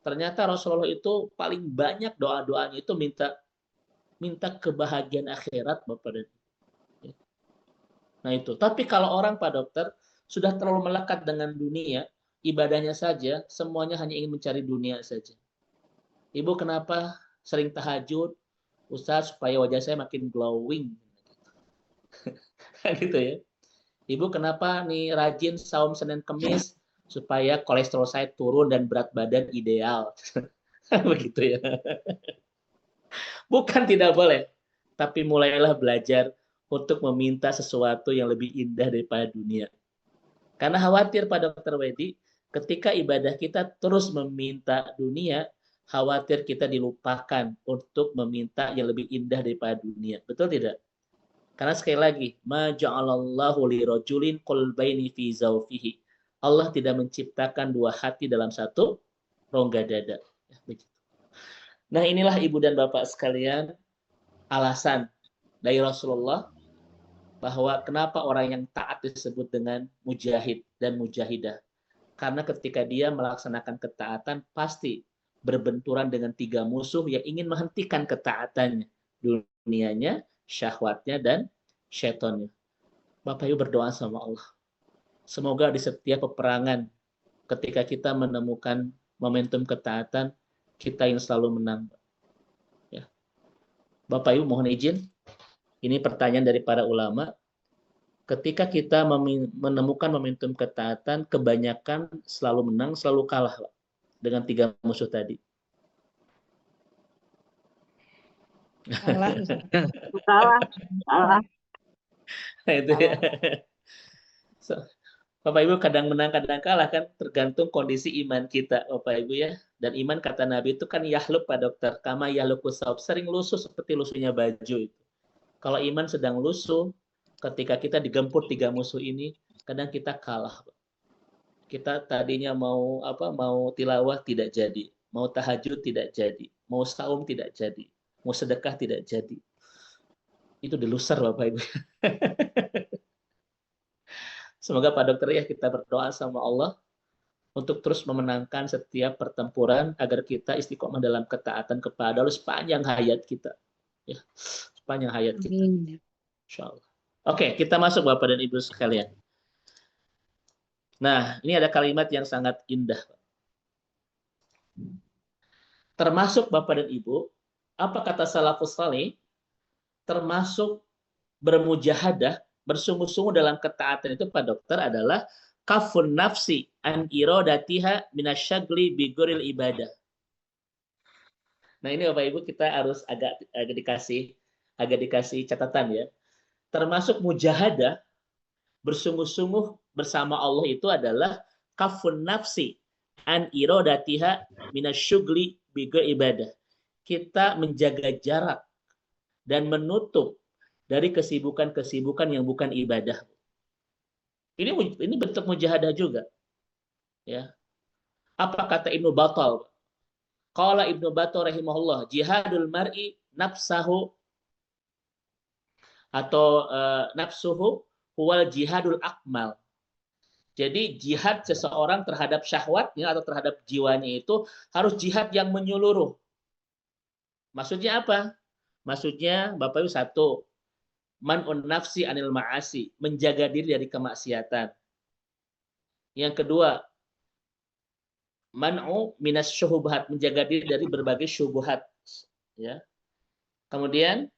ternyata Rasulullah itu paling banyak doa-doanya itu minta kebahagiaan akhirat Bapak dan Ibu. Nah itu. Tapi kalau orang Pak Dokter sudah terlalu melekat dengan dunia, ibadahnya saja, semuanya hanya ingin mencari dunia saja. Ibu kenapa sering tahajud? Ustaz, supaya wajah saya makin glowing. Gitu ya. Ibu kenapa nih rajin saum Senin Kemis? Supaya kolesterol saya turun dan berat badan ideal. Begitu ya. Bukan tidak boleh. Tapi mulailah belajar untuk meminta sesuatu yang lebih indah daripada dunia. Karena khawatir Pak Dr. Wedi, ketika ibadah kita terus meminta dunia, khawatir kita dilupakan untuk meminta yang lebih indah daripada dunia. Betul tidak? Karena sekali lagi, ma ja'alallahu li rajulin qalbaini fi zawfihi. Allah tidak menciptakan dua hati dalam satu rongga dada. Nah, inilah Ibu dan Bapak sekalian alasan dari Rasulullah bahwa kenapa orang yang taat disebut dengan mujahid dan mujahidah. Karena ketika dia melaksanakan ketaatan, pasti berbenturan dengan tiga musuh yang ingin menghentikan ketaatannya. Dunianya, syahwatnya, dan syaitannya. Bapak Ibu berdoa sama Allah. Semoga di setiap peperangan, ketika kita menemukan momentum ketaatan, kita yang selalu menang. Ya. Bapak Ibu mohon izin, ini pertanyaan dari para ulama. Ketika kita menemukan momentum ketaatan, kebanyakan selalu menang, selalu kalah Pak, dengan tiga musuh tadi. Salah. Salah. Itu ya. So, Bapak Ibu kadang menang, kadang kalah kan tergantung kondisi iman kita, Bapak Ibu ya. Dan iman kata Nabi itu kan yahluk Pak Dokter, kama yahlukus saub, sering lusuh seperti lusuhnya baju itu. Kalau iman sedang lusuh, ketika kita digempur tiga musuh ini, kadang kita kalah. Kita tadinya mau tilawah tidak jadi, mau tahajud tidak jadi, mau saum tidak jadi, mau sedekah tidak jadi. Itu dilusar Bapak Ibu. Semoga Pak Dokter ya kita berdoa sama Allah untuk terus memenangkan setiap pertempuran agar kita istiqomah dalam ketaatan kepada Allah sepanjang hayat kita. Ya, sepanjang hayat kita. Amin. Insya Allah. Oke, kita masuk Bapak dan Ibu sekalian. Nah, ini ada kalimat yang sangat indah. Termasuk Bapak dan Ibu, apa kata salafus saleh? Termasuk bermujahadah, bersungguh-sungguh dalam ketaatan itu Pak Dokter adalah kafun nafsi an iradatiha minasyagli biguril ibadah. Nah, ini Bapak Ibu kita harus agak dikasih catatan ya. Termasuk mujahadah, bersungguh-sungguh bersama Allah itu adalah kafun nafsi an iradatiha minasyugli biguril ibadah. Kita menjaga jarak dan menutup dari kesibukan-kesibukan yang bukan ibadah. Ini bentuk mujahadah juga. Ya. Apa kata Ibnu Battal? Qala Ibnu Battal rahimahullah, jihadul mar'i nafsahu atau nafsuhu huwal jihadul akmal. Jadi jihad seseorang terhadap syahwatnya atau terhadap jiwanya itu harus jihad yang menyeluruh. Maksudnya apa? Maksudnya Bapak Ibu satu, man'un nafsi anil ma'asi, menjaga diri dari kemaksiatan. Yang kedua, man'u minas syubuhat, menjaga diri dari berbagai syubuhat. Ya. Kemudian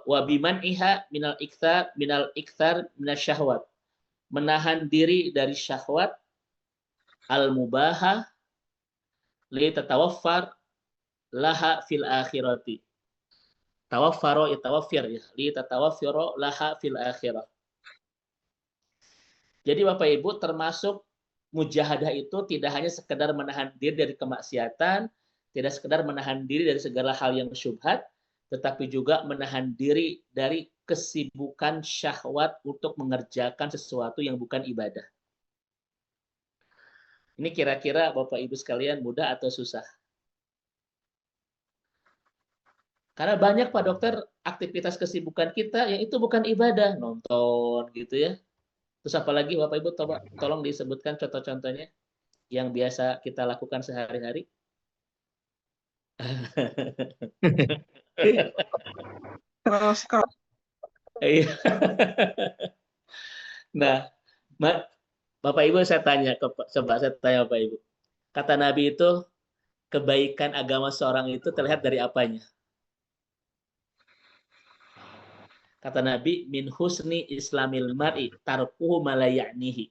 wa biman'iha minal iktsar minas syahwat, menahan diri dari syahwat al mubahah li tatawaffar laha fil akhirati. Tawaffaro itawaffir ya, li tatawaffiro laha fil akhirah. Jadi Bapak Ibu, termasuk mujahadah itu tidak hanya sekedar menahan diri dari kemaksiatan, tidak sekedar menahan diri dari segala hal yang syubhat, tetapi juga menahan diri dari kesibukan syahwat untuk mengerjakan sesuatu yang bukan ibadah. Ini kira-kira Bapak Ibu sekalian mudah atau susah? Karena banyak Pak Dokter aktivitas kesibukan kita yang itu bukan ibadah, nonton gitu ya. Terus apalagi Bapak Ibu tolong disebutkan contoh-contohnya yang biasa kita lakukan sehari-hari. Terus kalau Iya. Nah, Bapak Ibu saya tanya, coba saya tanya Bapak Ibu. Kata Nabi itu kebaikan agama seorang itu terlihat dari apanya? Kata Nabi, min husni islamil mar'i tarkuhu ma la ya'nihi.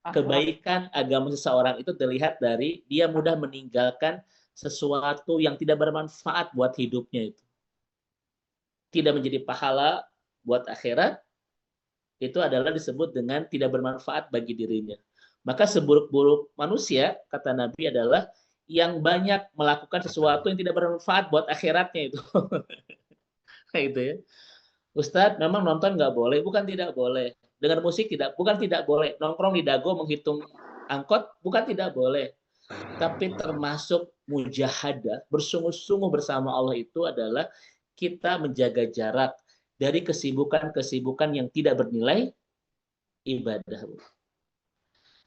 Kebaikan agama seseorang itu terlihat dari dia mudah meninggalkan sesuatu yang tidak bermanfaat buat hidupnya itu. Tidak menjadi pahala buat akhirat, itu adalah disebut dengan tidak bermanfaat bagi dirinya. Maka seburuk-buruk manusia, kata Nabi, adalah yang banyak melakukan sesuatu yang tidak bermanfaat buat akhiratnya itu. Itu ya. Ustadz, memang nonton nggak boleh? Bukan tidak boleh. Dengar musik bukan tidak boleh. Nongkrong di dago menghitung angkot, bukan tidak boleh. Tapi termasuk mujahadah, bersungguh-sungguh bersama Allah itu adalah kita menjaga jarak dari kesibukan-kesibukan yang tidak bernilai ibadah.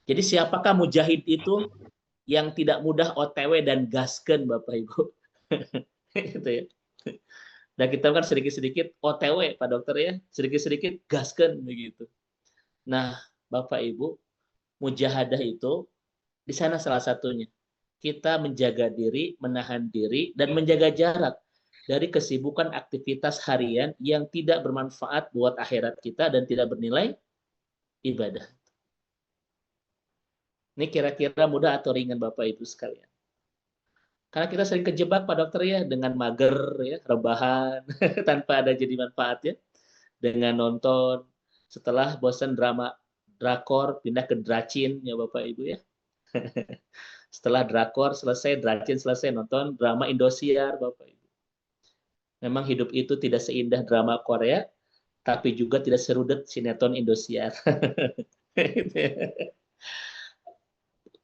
Jadi siapakah mujahid itu yang tidak mudah OTW dan gasken Bapak Ibu? Gitu ya. Dan kita kan sedikit-sedikit OTW Pak Dokter ya, sedikit-sedikit gasken begitu. Nah, Bapak Ibu, mujahadah itu di sana salah satunya. Kita menjaga diri, menahan diri, dan menjaga jarak dari kesibukan aktivitas harian yang tidak bermanfaat buat akhirat kita dan tidak bernilai ibadah. Ini kira-kira mudah atau ringan Bapak Ibu sekalian? Karena kita sering kejebak Pak Dokter ya dengan mager ya, rebahan tanpa ada jadi manfaat ya. Dengan nonton setelah bosan drama drakor pindah ke dracin ya Bapak Ibu ya. Setelah drakor selesai, dracin selesai, nonton drama Indosiar Bapak Ibu. Memang hidup itu tidak seindah drama Korea, tapi juga tidak serudet sinetron Indosiar.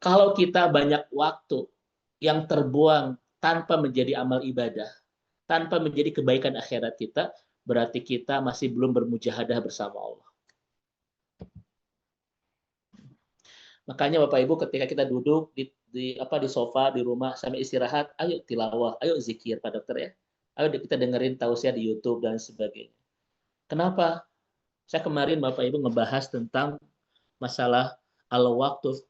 Kalau kita banyak waktu yang terbuang tanpa menjadi amal ibadah, tanpa menjadi kebaikan akhirat kita, berarti kita masih belum bermujahadah bersama Allah. Makanya Bapak Ibu ketika kita duduk di sofa di rumah sambil istirahat, ayo tilawah, ayo zikir Pak Dokter ya. Ayo kita dengerin tausiah di YouTube dan sebagainya. Kenapa? Saya kemarin Bapak Ibu ngebahas tentang masalah al-waktu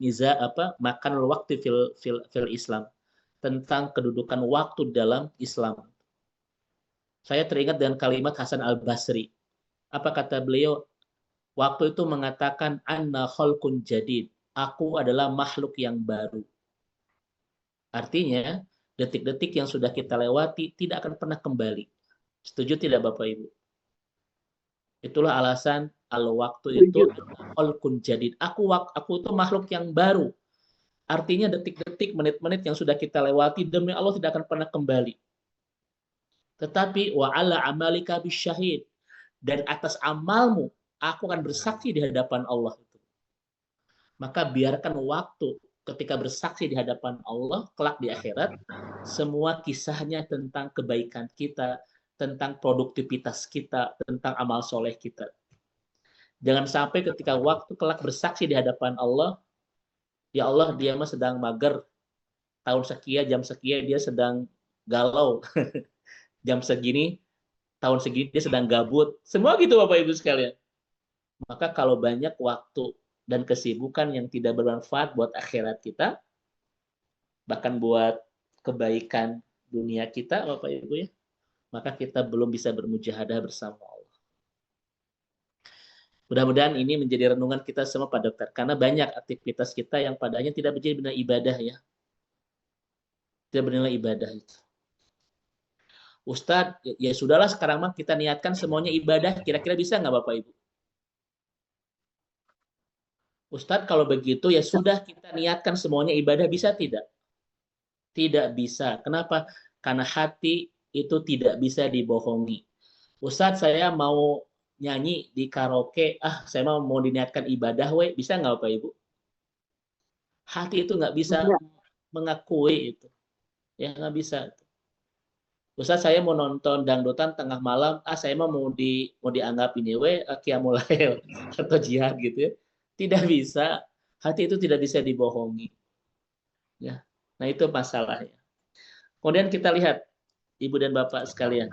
makan al-waktu fil Islam, tentang kedudukan waktu dalam Islam. Saya teringat dengan kalimat Hasan Al-Basri. Apa kata beliau? Waktu itu mengatakan anna khalqun jadid. Aku adalah makhluk yang baru. Artinya, detik-detik yang sudah kita lewati tidak akan pernah kembali. Setuju tidak Bapak Ibu? Itulah alasan al-waktu itu khalqun jadid. Aku itu makhluk yang baru. Artinya detik-detik, menit-menit yang sudah kita lewati demi Allah tidak akan pernah kembali. Tetapi wa ala amalika bisyahid. Dan atas amalmu aku akan bersaksi di hadapan Allah. Maka biarkan waktu ketika bersaksi di hadapan Allah, kelak di akhirat, semua kisahnya tentang kebaikan kita, tentang produktivitas kita, tentang amal soleh kita. Jangan sampai ketika waktu kelak bersaksi di hadapan Allah, ya Allah dia mah sedang mager, tahun sekian, jam sekian dia sedang galau, jam segini, tahun segini dia sedang gabut. Semua gitu Bapak Ibu sekalian. Maka kalau banyak waktu dan kesibukan yang tidak bermanfaat buat akhirat kita, bahkan buat kebaikan dunia kita, Bapak Ibu ya, maka kita belum bisa bermujahadah bersama Allah. Mudah-mudahan ini menjadi renungan kita semua Pak Dokter, karena banyak aktivitas kita yang padanya tidak menjadi benar ibadah ya. Tidak bernilai ibadah itu. Ustadz, ya sudahlah sekarang mah kita niatkan semuanya ibadah, kira-kira bisa nggak Bapak Ibu? Ustadz, kalau begitu ya sudah kita niatkan semuanya ibadah, bisa tidak? Tidak bisa. Kenapa? Karena hati itu tidak bisa dibohongi. Ustadz, saya mau nyanyi di karaoke, saya mau diniatkan ibadah, bisa nggak Bapak Ibu? Hati itu nggak bisa mengakui itu. Ya nggak bisa. Ustadz, saya mau nonton dangdutan tengah malam, saya mau dianggap ini qiyamul lail atau jihad gitu ya. Tidak bisa, hati itu tidak bisa dibohongi. Ya. Nah, itu masalahnya. Kemudian kita lihat Ibu dan Bapak sekalian.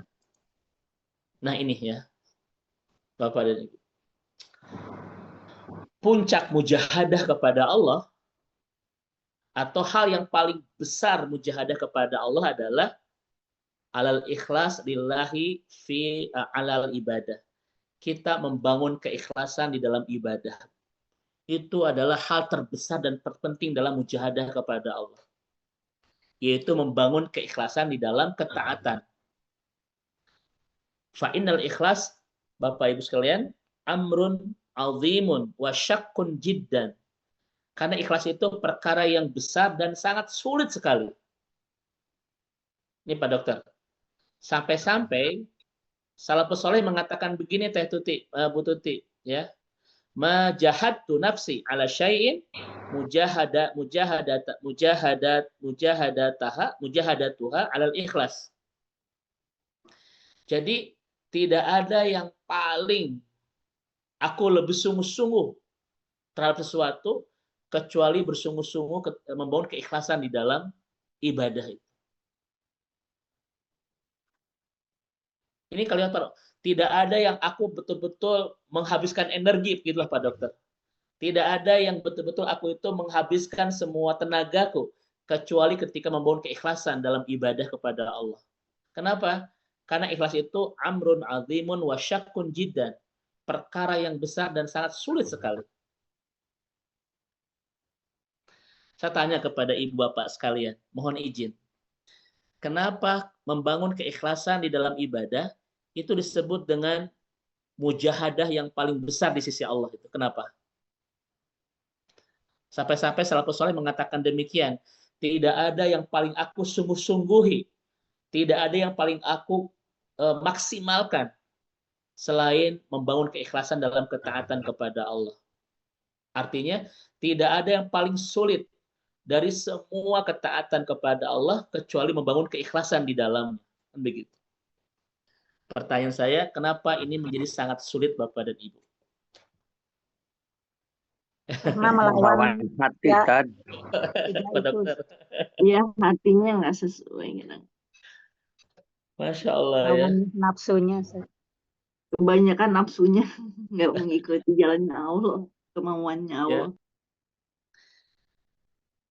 Nah, ini ya. Bapak dan Ibu. Puncak mujahadah kepada Allah atau hal yang paling besar mujahadah kepada Allah adalah alal ikhlas lillahi fi alal ibadah. Kita membangun keikhlasan di dalam ibadah. Itu adalah hal terbesar dan terpenting dalam mujahadah kepada Allah. Yaitu membangun keikhlasan di dalam ketaatan. Fa'innal ikhlas, Bapak Ibu sekalian, amrun azimun wa syakkun jiddan. Karena ikhlas itu perkara yang besar dan sangat sulit sekali. Ini Pak Dokter. Sampai-sampai salafus saleh mengatakan begini Teh Tuti, Bu Tuti, ya. Majahadtu nafsi ala syai'in mujahadatuha alal ikhlas. Jadi tidak ada yang paling aku lebih sungguh-sungguh terhadap sesuatu kecuali bersungguh-sungguh membangun keikhlasan di dalam ibadah itu. Ini kalian tahu, tidak ada yang aku betul-betul menghabiskan energi, begitulah Pak Dokter. Tidak ada yang betul-betul aku itu menghabiskan semua tenagaku, kecuali ketika membangun keikhlasan dalam ibadah kepada Allah. Kenapa? Karena ikhlas itu amrun azimun wa syakkun jiddan. Perkara yang besar dan sangat sulit sekali. Saya tanya kepada ibu bapak sekalian, mohon izin. Kenapa membangun keikhlasan di dalam ibadah itu disebut dengan mujahadah yang paling besar di sisi Allah itu? Kenapa? Sampai-sampai salafus saleh mengatakan demikian, tidak ada yang paling aku sungguh-sungguhi, tidak ada yang paling aku maksimalkan selain membangun keikhlasan dalam ketaatan kepada Allah. Artinya, tidak ada yang paling sulit dari semua ketaatan kepada Allah kecuali membangun keikhlasan di dalamnya. Begitu. Pertanyaan saya, kenapa ini menjadi sangat sulit Bapak dan Ibu? Karena Melawan melawan hati ya, kan. tidak Pak itu Dokter. ya hatinya nggak sesuai gitu. Masya Allah ya. Lawan nafsunya. Kebanyakan nafsunya nggak mengikuti jalannya Allah, kemauannya Ya. Allah.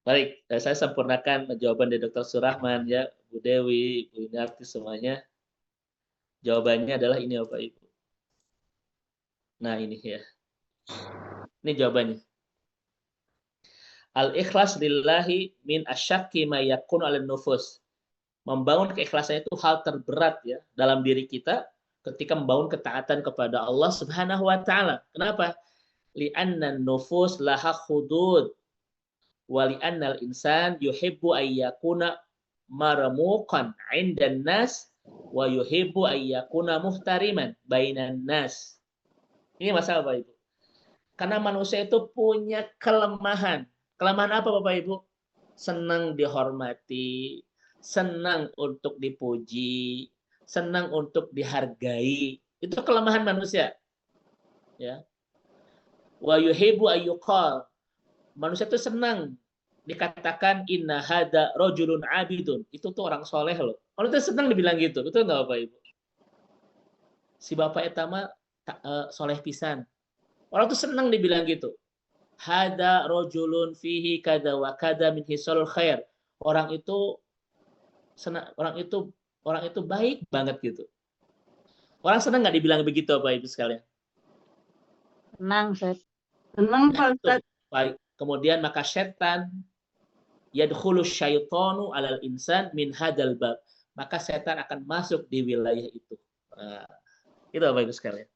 Baik, saya sempurnakan jawaban dari Dr. Surahman ya, Bu Dewi, Bu Inarti semuanya. Jawabannya adalah ini Bapak Ibu. Nah ini ya. Ini jawabannya. Al-ikhlas lillahi min asyakki ma yakun ala nufus. Membangun keikhlasan itu hal terberat ya dalam diri kita ketika membangun ketaatan kepada Allah Subhanahu wa taala. Kenapa? Li'anna nufus laha khudud wa li'annal insan yuhibbu ayyakuna marmuqan 'indan nas wa yuhibbu ayyakuna muhtariman bainan nas. Ini masalah Bapak Ibu. Karena manusia itu punya kelemahan. Kelemahan apa Bapak Ibu? Senang dihormati, senang untuk dipuji, senang untuk dihargai. Itu kelemahan manusia. Ya. Wa yuhibbu ayyuqal. Manusia itu senang dikatakan inna hada rajulun abidun. Itu tuh orang soleh loh. Orang itu senang dibilang gitu. Betul nggak Bapak Ibu? Si Bapak Etama soleh pisan. Orang tuh senang dibilang gitu. Hada rajulun fihi kada wa kada min hisalul khair. Orang itu senang, orang itu baik banget gitu. Orang senang nggak dibilang begitu Bapak Ibu sekalian? Senang, Ustaz. Senang, Pak Ustaz. Baik. Kemudian maka setan yadkhulu syaitanu alal insan min hadal bab. Maka setan akan masuk di wilayah itu. Nah, itu Bapak Ibu sekalian.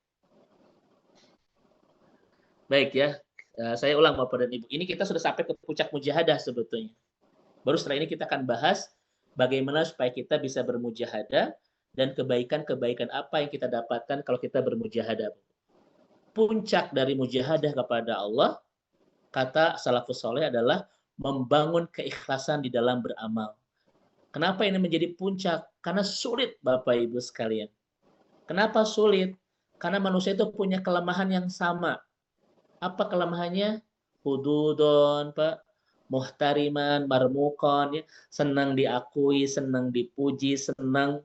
Baik ya. Saya ulang Bapak dan Ibu. Ini kita sudah sampai ke puncak mujahadah sebetulnya. Baru setelah ini kita akan bahas bagaimana supaya kita bisa bermujahadah dan kebaikan-kebaikan apa yang kita dapatkan kalau kita bermujahadah. Puncak dari mujahadah kepada Allah, kata salafus soleh adalah membangun keikhlasan di dalam beramal. Kenapa ini menjadi puncak? Karena sulit Bapak Ibu sekalian. Kenapa sulit? Karena manusia itu punya kelemahan yang sama. Apa kelemahannya? Hududon, Pak. Muhtariman, marmukon, ya. Senang diakui, senang dipuji, senang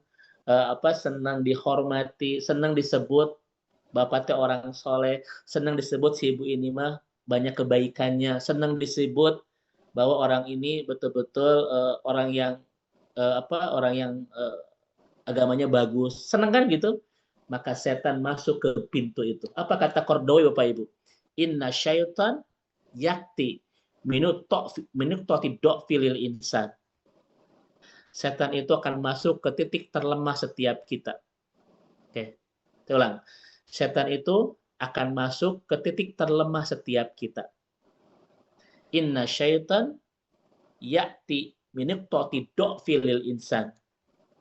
senang dihormati, senang disebut bapaknya orang soleh, senang disebut si ibu ini mah banyak kebaikannya, senang disebut bahwa orang ini betul-betul orang yang agamanya bagus, senang kan gitu? Maka setan masuk ke pintu itu. Apa kata Kordowi Bapak Ibu? Inna syaitan yakti minut toti dok filil insan. Setan itu akan masuk ke titik terlemah setiap kita. Oke, saya ulang. Setan itu akan masuk ke titik terlemah setiap kita. Inna syaitan yakti minut toti dok filil insan.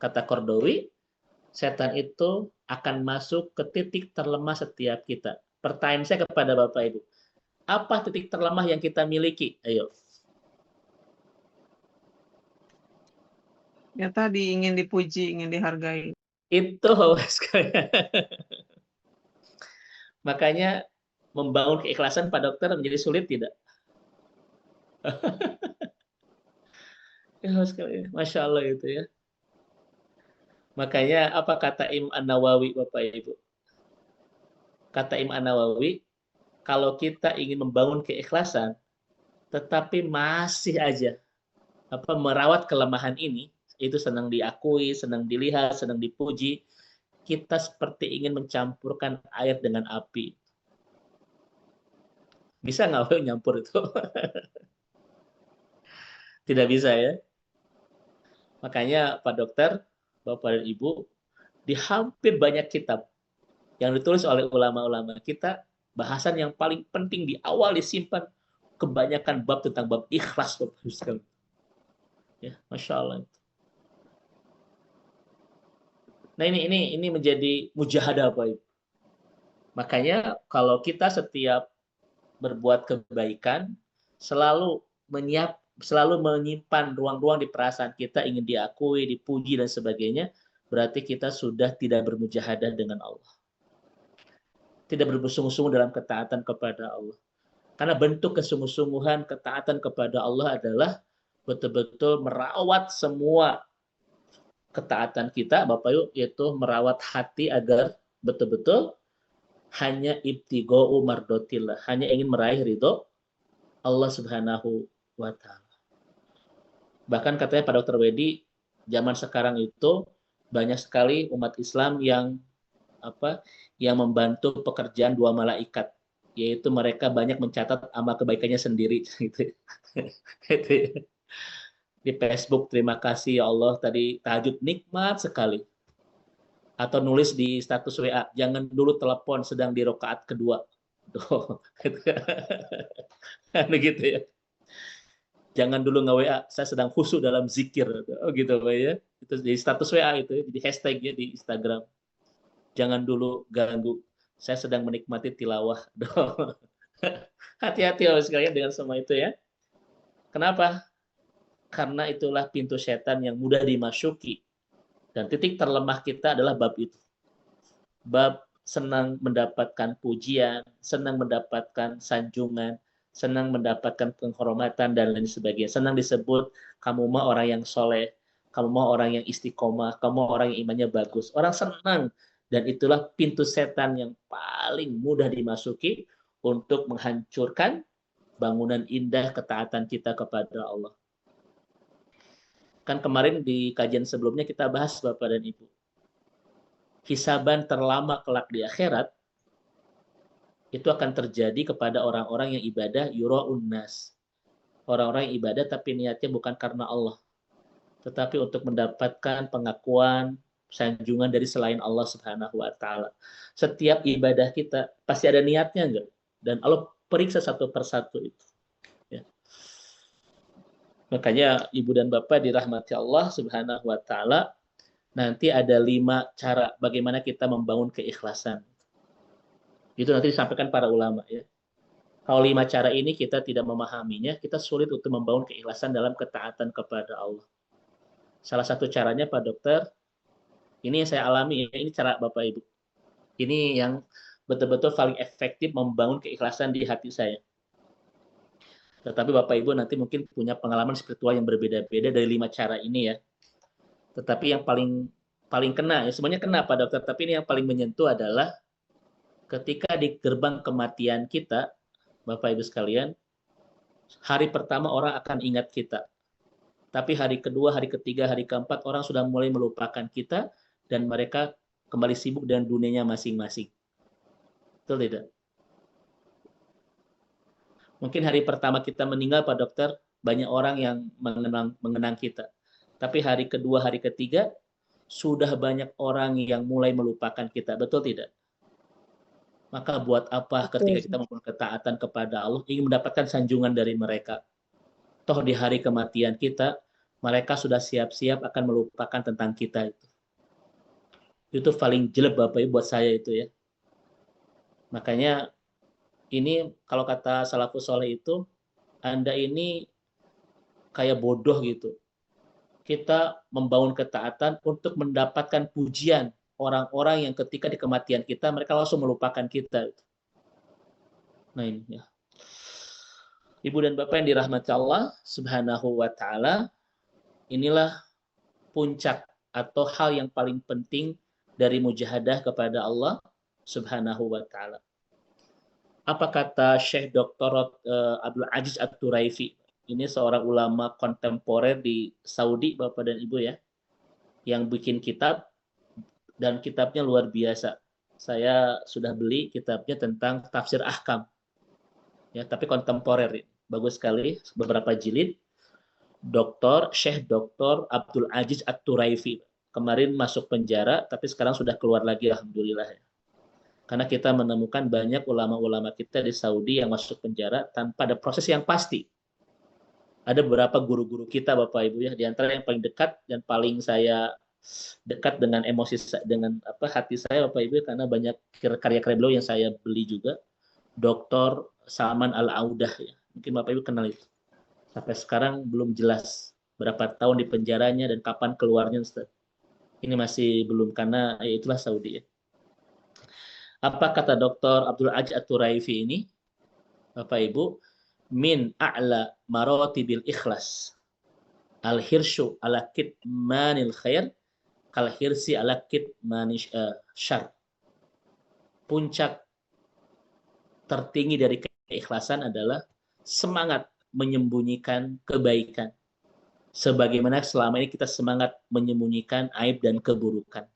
Kata Kordowi, setan itu akan masuk ke titik terlemah setiap kita. Pertanyaan saya kepada Bapak Ibu, apa titik terlemah yang kita miliki? Ayo. Ya tadi ingin dipuji, ingin dihargai. Itu sekalian. Makanya membangun keikhlasan Pak Dokter menjadi sulit tidak? Ya, sekalian. Masya Allah itu ya. Makanya apa kata Imam An-Nawawi Bapak Ibu? Kata Imam An-Nawawi, kalau kita ingin membangun keikhlasan, tetapi masih aja merawat kelemahan ini, itu senang diakui, senang dilihat, senang dipuji, kita seperti ingin mencampurkan air dengan api. Bisa nggak nyampur itu? Tidak bisa ya. Makanya Pak Dokter, Bapak dan Ibu, di hampir banyak kitab yang ditulis oleh ulama-ulama kita, bahasan yang paling penting di awal disimpan kebanyakan bab tentang bab ikhlas, Bapak Ibu sekalian. Ya, Masya Allah. Nah ini menjadi mujahadah Pak Ibu. Makanya kalau kita setiap berbuat kebaikan selalu menyimpan ruang-ruang di perasaan kita ingin diakui, dipuji dan sebagainya, berarti kita sudah tidak bermujahadah dengan Allah. Tidak bersungguh-sungguh dalam ketaatan kepada Allah. Karena bentuk kesungguh-sungguhan ketaatan kepada Allah adalah betul-betul merawat semua ketaatan kita, Bapak Ibu, yaitu merawat hati agar betul-betul hanya ibtiga'u mardotillah, hanya ingin meraih ridho Allah Subhanahu wa Ta'ala. Bahkan katanya Pak Dr. Wedi, zaman sekarang itu banyak sekali umat Islam yang membantu pekerjaan dua malaikat, yaitu mereka banyak mencatat amal kebaikannya sendiri gitu. Di Facebook, terima kasih ya Allah tadi tahajud nikmat sekali. Atau nulis di status WA, jangan dulu telepon sedang di rakaat kedua. Tuh, gitu ya. Jangan dulu nge-WA, saya sedang khusyuk dalam zikir. Oh gitu Pak ya. Itu di status WA itu, di hashtagnya di Instagram. Jangan dulu ganggu, saya sedang menikmati tilawah. Hati-hati sekalian dengan semua itu ya. Kenapa? Karena itulah pintu setan yang mudah dimasuki. Dan titik terlemah kita adalah bab itu. Bab senang mendapatkan pujian, senang mendapatkan sanjungan, senang mendapatkan penghormatan, dan lain sebagainya. Senang disebut, kamu mah orang yang soleh, kamu mah orang yang istiqomah, kamu mah orang yang imannya bagus. Orang senang. Dan itulah pintu setan yang paling mudah dimasuki untuk menghancurkan bangunan indah ketaatan kita kepada Allah. Kan kemarin di kajian sebelumnya kita bahas Bapak dan Ibu. Hisaban terlama kelak di akhirat itu akan terjadi kepada orang-orang yang ibadah yura'un nas. Orang-orang yang ibadah tapi niatnya bukan karena Allah, tetapi untuk mendapatkan pengakuan, sanjungan dari selain Allah Subhanahu wa Ta'ala. Setiap ibadah kita pasti ada niatnya enggak? Dan Allah periksa satu persatu itu. Ya. Makanya Ibu dan Bapak dirahmati Allah Subhanahu wa Ta'ala, nanti ada 5 cara bagaimana kita membangun keikhlasan. Itu nanti disampaikan para ulama ya. Kalau 5 cara ini kita tidak memahaminya, kita sulit untuk membangun keikhlasan dalam ketaatan kepada Allah. Salah satu caranya Pak Dokter, ini yang saya alami ya, ini cara Bapak Ibu. Ini yang betul-betul paling efektif membangun keikhlasan di hati saya. Tetapi Bapak Ibu nanti mungkin punya pengalaman spiritual yang berbeda-beda dari 5 cara ini ya. Tetapi yang paling kena, ya semuanya kena Pak Dokter, tapi ini yang paling menyentuh adalah ketika di gerbang kematian kita, Bapak Ibu sekalian, hari pertama orang akan ingat kita. Tapi hari kedua, hari ketiga, hari keempat, orang sudah mulai melupakan kita dan mereka kembali sibuk dengan dunianya masing-masing. Betul tidak? Mungkin hari pertama kita meninggal, Pak Dokter, banyak orang yang mengenang kita. Tapi hari kedua, hari ketiga, sudah banyak orang yang mulai melupakan kita. Betul tidak? Maka buat apa ketika kita mempunyai ketaatan kepada Allah, ingin mendapatkan sanjungan dari mereka. Toh di hari kematian kita, mereka sudah siap-siap akan melupakan tentang kita itu. Itu paling jelek Bapak Ibu buat saya itu ya. Makanya ini kalau kata salafus soleh itu, Anda ini kayak bodoh gitu. Kita membangun ketaatan untuk mendapatkan pujian orang-orang yang ketika di kematian kita, mereka langsung melupakan kita. Nah ini ya. Ibu dan Bapak yang dirahmati Allah Subhanahu wa Ta'ala, inilah puncak atau hal yang paling penting dari mujahadah kepada Allah Subhanahu wa Ta'ala. Apa kata Syekh Dr. Abdul Aziz At-Turaifi? Ini seorang ulama kontemporer di Saudi, Bapak dan Ibu ya, yang bikin kitab, dan kitabnya luar biasa. Saya sudah beli kitabnya tentang tafsir ahkam. Ya, tapi kontemporer. Bagus sekali, beberapa jilid. Syekh Dr. Abdul Aziz At-Turaifi. Kemarin masuk penjara, tapi sekarang sudah keluar lagi, alhamdulillah. Karena kita menemukan banyak ulama-ulama kita di Saudi yang masuk penjara tanpa ada proses yang pasti. Ada beberapa guru-guru kita, Bapak Ibu ya, di antara yang paling dekat dan paling saya dekat dengan emosi, dengan hati saya, Bapak Ibu, karena banyak karya-karya beliau yang saya beli juga. Dr. Salman Al-Audah ya. Mungkin Bapak Ibu kenal itu. Sampai sekarang belum jelas berapa tahun di penjaranya dan kapan keluarnya, Ustaz. Ini masih belum, karena ya itulah Saudi ya. Apa kata Dr. Abdul Aziz At-Turaifi ini? Bapak Ibu, min a'la maratibil ikhlas. Al-hirsyu ala kitmanil khair, kal hirsi ala kitmanil syar. Puncak tertinggi dari keikhlasan adalah semangat menyembunyikan kebaikan. Sebagaimana selama ini kita semangat menyembunyikan aib dan keburukan.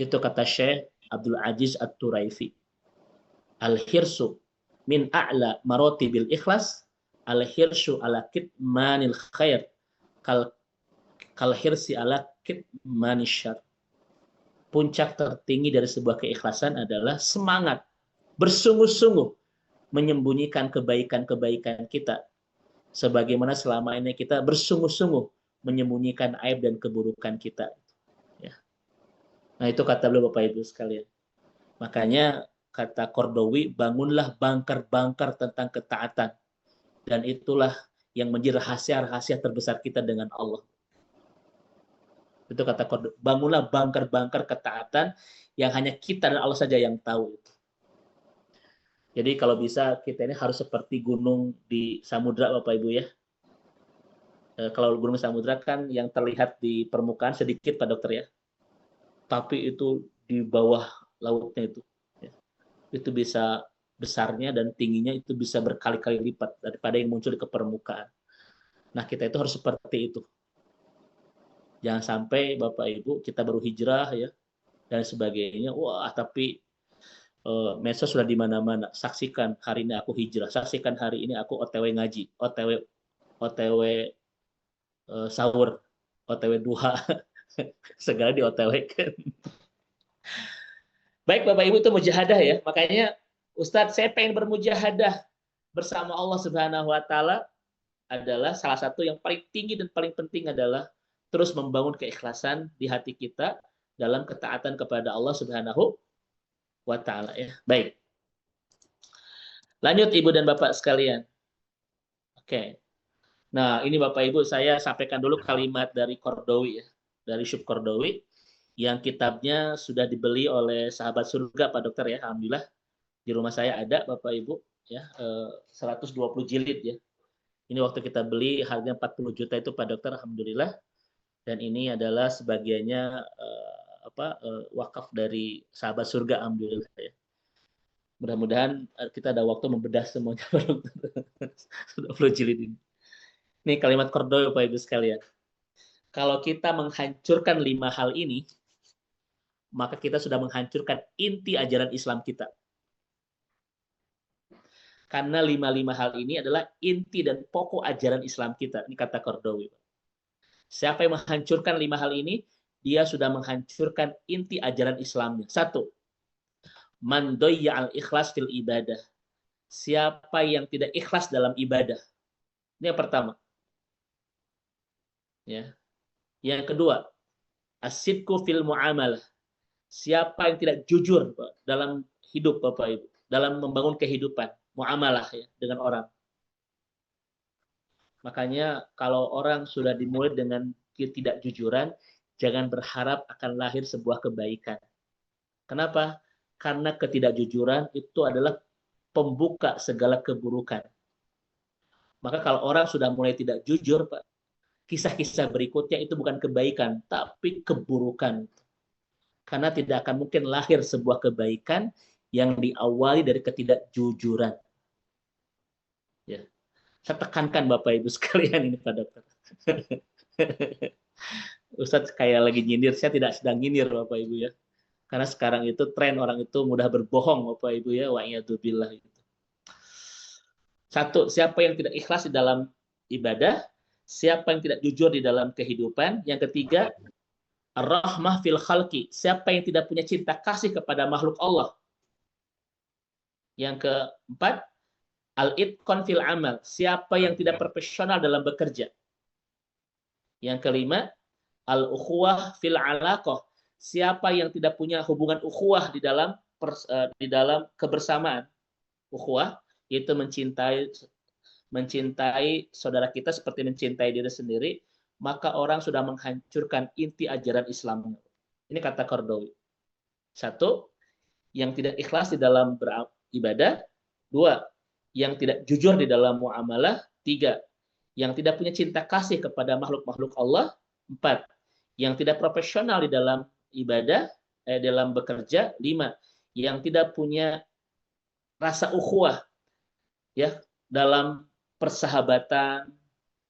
Itu kata Syekh Abdul Aziz At-Turaifi. Al-hirsu min a'la maratibil ikhlas, al-hirsu ala kitmanil khair, kal hirsi ala kitmanil syar. Puncak tertinggi dari sebuah keikhlasan adalah semangat bersungguh-sungguh menyembunyikan kebaikan-kebaikan kita. Sebagaimana selama ini kita bersungguh-sungguh menyembunyikan aib dan keburukan kita. Ya. Nah itu kata beliau Bapak Ibu sekalian. Makanya kata Qardawi, bangunlah bangkar-bangkar tentang ketaatan. Dan itulah yang menjadi rahasia-rahasia terbesar kita dengan Allah. Itu kata Qardawi, bangunlah bangkar-bangkar ketaatan yang hanya kita dan Allah saja yang tahu. Jadi kalau bisa kita ini harus seperti gunung di samudra Bapak Ibu ya. Kalau gunung samudra kan yang terlihat di permukaan sedikit Pak Dokter ya. Tapi itu di bawah lautnya itu. Ya. Itu bisa besarnya dan tingginya itu bisa berkali-kali lipat daripada yang muncul ke permukaan. Nah kita itu harus seperti itu. Jangan sampai Bapak Ibu kita baru hijrah ya dan sebagainya. Wah tapi medsos sudah di mana-mana. Saksikan hari ini aku hijrah, saksikan hari ini aku OTW ngaji, OTW sahur, OTW duha, segala di OTW kan. Baik Bapak Ibu, itu mujahadah ya. Makanya Ustadz saya pengen bermujahadah bersama Allah Subhanahu wa taala adalah salah satu yang paling tinggi dan paling penting adalah terus membangun keikhlasan di hati kita dalam ketaatan kepada Allah Subhanahu wa ta'ala ya. Baik. Lanjut Ibu dan Bapak sekalian. Oke. Nah, ini Bapak Ibu saya sampaikan dulu kalimat dari Qardawi ya, dari Syekh Qardawi yang kitabnya sudah dibeli oleh sahabat surga Pak Dokter ya, alhamdulillah. Di rumah saya ada Bapak Ibu ya, 120 jilid ya. Ini waktu kita beli harganya 40 juta itu Pak Dokter, alhamdulillah. Dan ini adalah sebagiannya wakaf dari sahabat surga alhamdulillah ya. Mudah-mudahan kita ada waktu membedah semuanya 20 jilid ini. Ini kalimat Qardawi Bapak Ibu sekalian. Kalau kita menghancurkan 5 hal ini, maka kita sudah menghancurkan inti ajaran Islam kita. Karena 5 hal ini adalah inti dan pokok ajaran Islam kita. Ini kata Qardawi. Siapa yang menghancurkan 5 hal ini, dia sudah menghancurkan inti ajaran Islamnya. 1. Man doyya'al ikhlas fil ibadah. Siapa yang tidak ikhlas dalam ibadah. Ini yang pertama. Ya. Yang kedua, as-sidqu fil muamalah. Siapa yang tidak jujur dalam hidup Bapak Ibu, dalam membangun kehidupan, muamalah ya dengan orang. Makanya kalau orang sudah dimulai dengan ketidakjujuran, jangan berharap akan lahir sebuah kebaikan. Kenapa? Karena ketidakjujuran itu adalah pembuka segala keburukan. Maka kalau orang sudah mulai tidak jujur, Pak, kisah-kisah berikutnya itu bukan kebaikan, tapi keburukan. Karena tidak akan mungkin lahir sebuah kebaikan yang diawali dari ketidakjujuran. Ya. Saya tekankan Bapak Ibu sekalian ini Pak Dokter. Ustadz kayak lagi nyindir, saya tidak sedang nyindir Bapak Ibu ya. Karena sekarang itu tren orang itu mudah berbohong Bapak Ibu ya, wa'iyadzubillah gitu. 1, siapa yang tidak ikhlas di dalam ibadah, siapa yang tidak jujur di dalam kehidupan. Yang ketiga, ar-rahmah fil khalqi, siapa yang tidak punya cinta kasih kepada makhluk Allah. Yang keempat, al-itqan fil amal, siapa yang tidak profesional dalam bekerja. Yang kelima, al-ukhuwah fil alaqah, siapa yang tidak punya hubungan ukhuwah di dalam kebersamaan. Ukhuwah yaitu mencintai saudara kita seperti mencintai diri sendiri, maka orang sudah menghancurkan inti ajaran Islam. Ini kata Qardawi. 1, yang tidak ikhlas di dalam beribadah. 2, yang tidak jujur di dalam muamalah. 3, yang tidak punya cinta kasih kepada makhluk-makhluk Allah. 4, yang tidak profesional di dalam ibadah, dalam bekerja. 5, yang tidak punya rasa ukhuwah ya dalam persahabatan,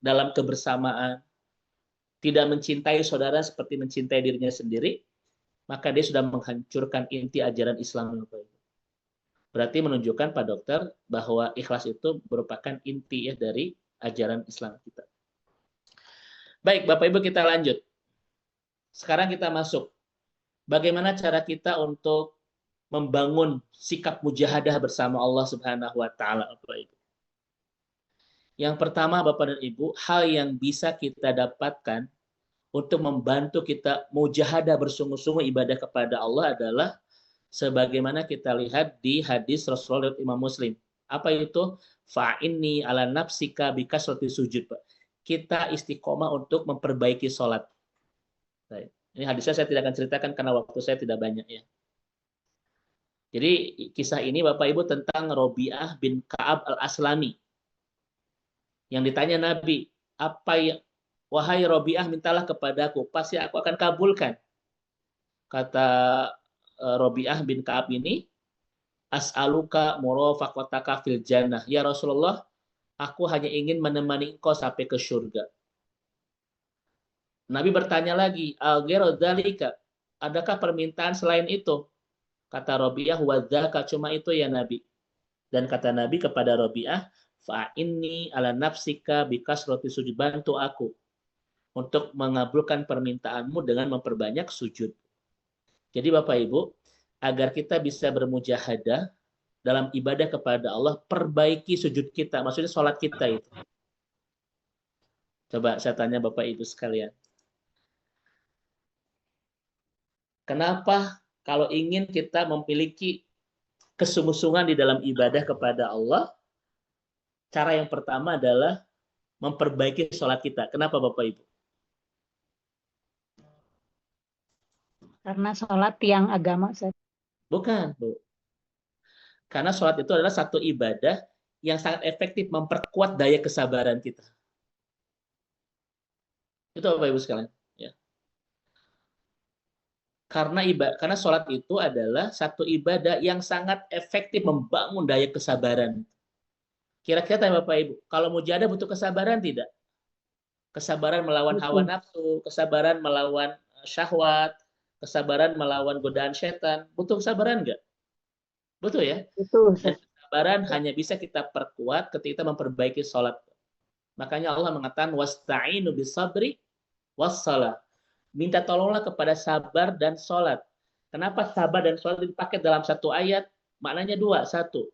dalam kebersamaan, tidak mencintai saudara seperti mencintai dirinya sendiri, maka dia sudah menghancurkan inti ajaran Islam. Berarti menunjukkan Pak Dokter bahwa ikhlas itu merupakan inti ya dari ajaran Islam kita. Baik, Bapak Ibu, kita lanjut. Sekarang kita masuk. Bagaimana cara kita untuk membangun sikap mujahadah bersama Allah Subhanahu wa taala, Bapak Ibu? Yang pertama, Bapak dan Ibu, hal yang bisa kita dapatkan untuk membantu kita mujahadah bersungguh-sungguh ibadah kepada Allah adalah sebagaimana kita lihat di hadis Rasulullah Imam Muslim. Apa itu? Fa'inni ala nafsika bikasrati sujud, Pak. Kita istiqomah untuk memperbaiki sholat. Baik. Ini hadisnya saya tidak akan ceritakan karena waktu saya tidak banyak ya. Jadi kisah ini Bapak Ibu tentang Robi'ah bin Ka'ab al-Aslami. Yang ditanya Nabi, wahai Robi'ah, mintalah kepadaku, pasti aku akan kabulkan. Kata Robi'ah bin Ka'ab ini, as'aluka murafaqataka fil jannah. Ya Rasulullah, aku hanya ingin menemani engkau sampai ke surga. Nabi bertanya lagi, al-ghairu dzalika, adakah permintaan selain itu? Kata Robi'ah, wadzaka, cuma itu ya Nabi. Dan kata Nabi kepada Robi'ah, fa'inni ala nafsika bikasrati sujud, bantu aku untuk mengabulkan permintaanmu dengan memperbanyak sujud. Jadi Bapak Ibu, agar kita bisa bermujahadah dalam ibadah kepada Allah, perbaiki sujud kita, maksudnya sholat kita itu. Coba saya tanya Bapak Ibu sekalian. Kenapa kalau ingin kita memiliki kesungguh-sungguhan di dalam ibadah kepada Allah, cara yang pertama adalah memperbaiki sholat kita. Kenapa Bapak Ibu? Karena sholat tiang agama, Ustaz. Bukan, Bu. Karena sholat itu adalah satu ibadah yang sangat efektif memperkuat daya kesabaran kita. Itu Bapak Ibu sekalian. Ya. Karena sholat itu adalah satu ibadah yang sangat efektif membangun daya kesabaran. Kira-kira tanya Bapak Ibu, kalau mujahadah butuh kesabaran tidak? Kesabaran melawan hawa nafsu, kesabaran melawan syahwat, kesabaran melawan godaan setan. Butuh kesabaran nggak? Butuh ya? Betul, Dan kesabaran hanya bisa kita perkuat ketika kita memperbaiki sholat. Makanya Allah mengatakan, wasta'inu bisabri wassalah. Minta tolonglah kepada sabar dan sholat. Kenapa sabar dan sholat dipakai dalam satu ayat? Maknanya dua. Satu,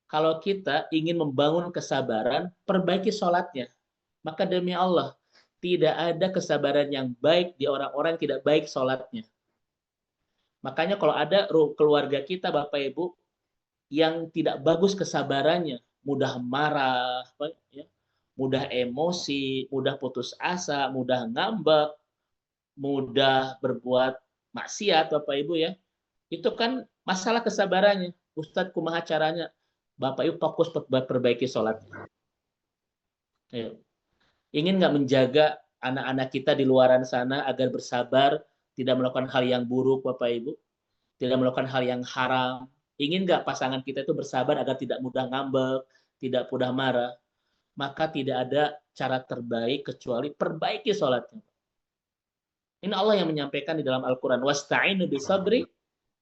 kalau kita ingin membangun kesabaran, perbaiki sholatnya. Maka demi Allah, tidak ada kesabaran yang baik di orang-orang yang tidak baik sholatnya. Makanya kalau ada keluarga kita, Bapak Ibu, yang tidak bagus kesabarannya, mudah marah, mudah emosi, mudah putus asa, mudah ngambek, mudah berbuat maksiat, Bapak Ibu ya, itu kan masalah kesabarannya. Ustadz, kumaha caranya? Bapak Ibu fokus perbaiki sholatnya. Ingin nggak menjaga anak-anak kita di luaran sana agar bersabar, tidak melakukan hal yang buruk, Bapak Ibu, tidak melakukan hal yang haram? Ingin nggak pasangan kita itu bersabar agar tidak mudah ngambek, tidak mudah marah? Maka tidak ada cara terbaik kecuali perbaiki sholatnya. Ini Allah yang menyampaikan di dalam Al-Quran. Wasta'inu bisabri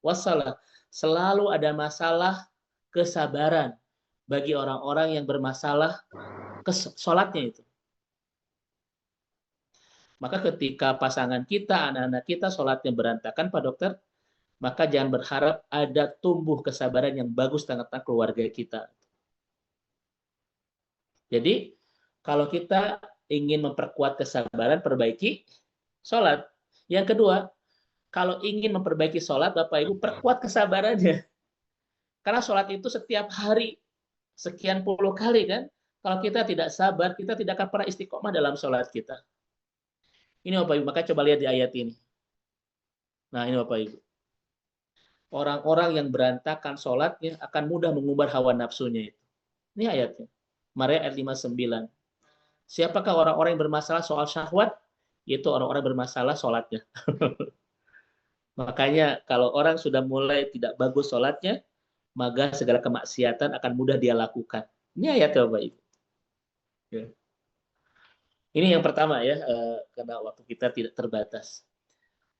wassalah. Selalu ada masalah kesabaran bagi orang-orang yang bermasalah sholatnya itu. Maka ketika pasangan kita, anak-anak kita sholatnya berantakan, Pak Dokter, maka jangan berharap ada tumbuh kesabaran yang bagus tengah-tengah keluarga kita. Jadi, kalau kita ingin memperkuat kesabaran, perbaiki sholat. Yang kedua, kalau ingin memperbaiki sholat, Bapak Ibu, perkuat kesabarannya. Karena sholat itu setiap hari, sekian puluh kali kan. Kalau kita tidak sabar, kita tidak akan pernah istiqomah dalam sholat kita. Ini Bapak Ibu, maka coba lihat di ayat ini. Nah ini Bapak Ibu. Orang-orang yang berantakan sholatnya akan mudah mengumbar hawa nafsunya itu. Ini ayatnya. Maryam ayat 59. Siapakah orang-orang yang bermasalah soal syahwat? Yaitu orang-orang bermasalah sholatnya. Makanya kalau orang sudah mulai tidak bagus sholatnya, maka segala kemaksiatan akan mudah dia lakukan. Ini ayat Bapak Ibu. Ya. Ini yang pertama ya, karena waktu kita tidak terbatas.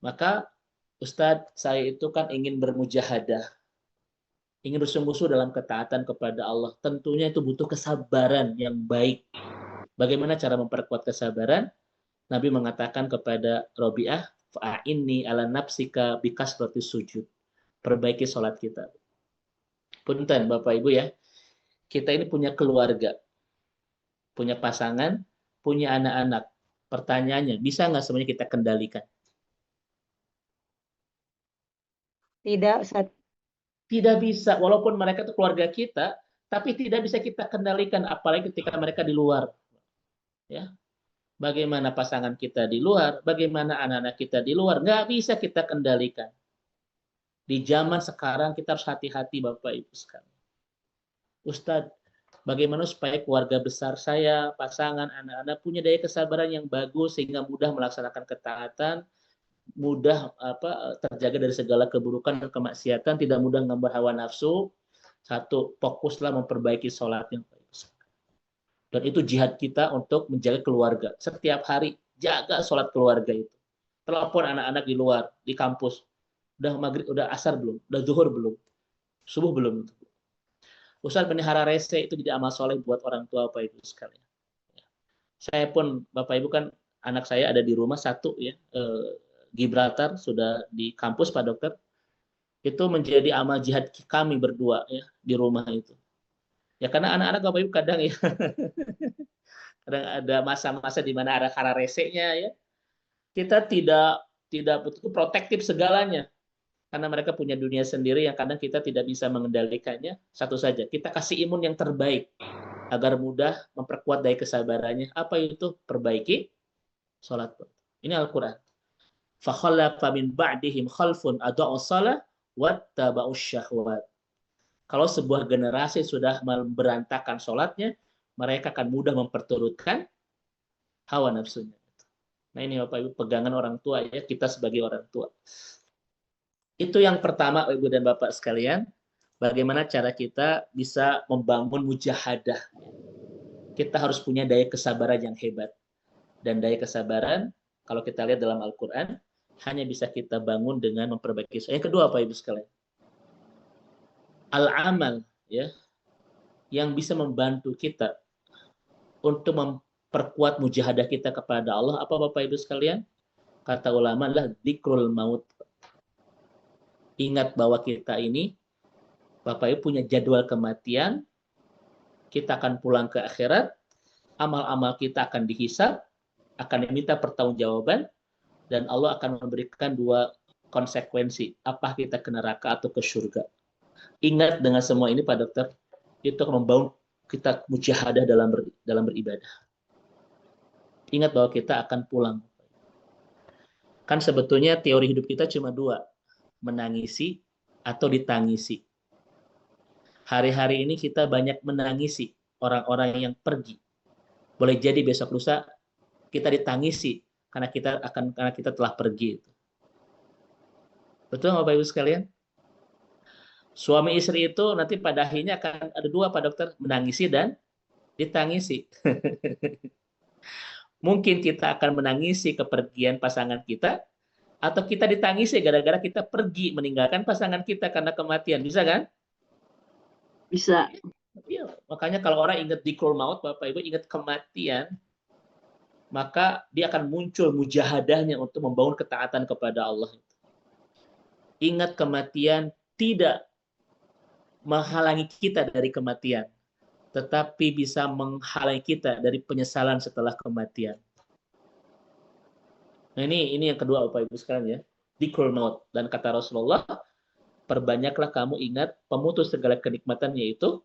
Maka Ustadz, saya itu kan ingin bermujahadah, ingin bersungguh-sungguh dalam ketaatan kepada Allah. Tentunya itu butuh kesabaran yang baik. Bagaimana cara memperkuat kesabaran? Nabi mengatakan kepada Robi'ah, fa'inni ala nafsika bikasrati sujud. Perbaiki sholat kita. Punten Bapak Ibu ya, kita ini punya keluarga, punya pasangan, punya anak-anak. Pertanyaannya, bisa nggak semuanya kita kendalikan? Tidak, Ustaz. Tidak bisa, walaupun mereka itu keluarga kita, tapi tidak bisa kita kendalikan, apalagi ketika mereka di luar. Ya, bagaimana pasangan kita di luar, bagaimana anak-anak kita di luar, nggak bisa kita kendalikan. Di zaman sekarang kita harus hati-hati Bapak Ibu sekalian. Ustadz, bagaimana supaya keluarga besar saya, pasangan, anak-anak punya daya kesabaran yang bagus sehingga mudah melaksanakan ketaatan, mudah terjaga dari segala keburukan dan kemaksiatan, tidak mudah mengambil hawa nafsu. Satu, fokuslah memperbaiki sholatnya. Dan itu jihad kita untuk menjaga keluarga. Setiap hari jaga sholat keluarga itu. Telepon anak-anak di luar, di kampus. Udah maghrib, udah asar belum? Udah zuhur belum? Subuh belum? Ustaz, pelihara rese itu jadi amal soleh buat orang tua Bapak Ibu sekalian. Saya pun, Bapak Ibu kan, anak saya ada di rumah satu ya, Gibraltar, sudah di kampus Pak Dokter. Itu menjadi amal jihad kami berdua ya di rumah itu. Ya karena anak-anak Bapak Ibu kadang ya, kadang ada masa-masa di mana ada hara resenya ya. Kita tidak betul protektif segalanya. Karena mereka punya dunia sendiri yang kadang kita tidak bisa mengendalikannya. Satu saja, kita kasih imun yang terbaik agar mudah memperkuat daya kesabarannya. Apa itu? Perbaiki sholat. Ini Al-Quran. فَخَلَّفَ مِنْ بَعْدِهِمْ خَلْفٌ أَضَاعُوا الصَّلَاةَ وَاتَّبَعُوا الشَّهْوَاتِ. Kalau sebuah generasi sudah berantakan sholatnya, mereka akan mudah memperturutkan hawa nafsunya. Nah ini Bapak Ibu pegangan orang tua ya, kita sebagai orang tua. Itu yang pertama Ibu dan Bapak sekalian, bagaimana cara kita bisa membangun mujahadah. Kita harus punya daya kesabaran yang hebat. Dan daya kesabaran, kalau kita lihat dalam Al-Quran, hanya bisa kita bangun dengan memperbaiki. Yang kedua Bapak Ibu sekalian, al-amal ya, yang bisa membantu kita untuk memperkuat mujahadah kita kepada Allah. Apa Bapak Ibu sekalian? Kata ulama adalah dzikrul maut. Ingat bahwa kita ini, Bapak Ibu punya jadwal kematian, kita akan pulang ke akhirat, amal-amal kita akan dihisab, akan diminta pertanggungjawaban, dan Allah akan memberikan dua konsekuensi, apa kita ke neraka atau ke surga. Ingat dengan semua ini Pak Dokter, itu akan membangun kita mujahadah dalam beribadah. Ingat bahwa kita akan pulang. Kan sebetulnya teori hidup kita cuma dua, menangisi atau ditangisi. Hari-hari ini kita banyak menangisi orang-orang yang pergi. Boleh jadi besok lusa kita ditangisi karena kita telah pergi. Betul Bapak Ibu sekalian? Suami istri itu nanti pada akhirnya akan ada dua Pak Dokter, menangisi dan ditangisi. Mungkin kita akan menangisi kepergian pasangan kita, atau kita ditangisi gara-gara kita pergi meninggalkan pasangan kita karena kematian. Bisa kan? Bisa. Ya, makanya kalau orang ingat dzikrul maut, Bapak Ibu ingat kematian, maka dia akan muncul mujahadahnya untuk membangun ketaatan kepada Allah. Ingat kematian tidak menghalangi kita dari kematian, tetapi bisa menghalangi kita dari penyesalan setelah kematian. Nah ini yang kedua Bapak Ibu sekalian ya, dzikrul maut. Dan kata Rasulullah, perbanyaklah kamu ingat pemutus segala kenikmatan yaitu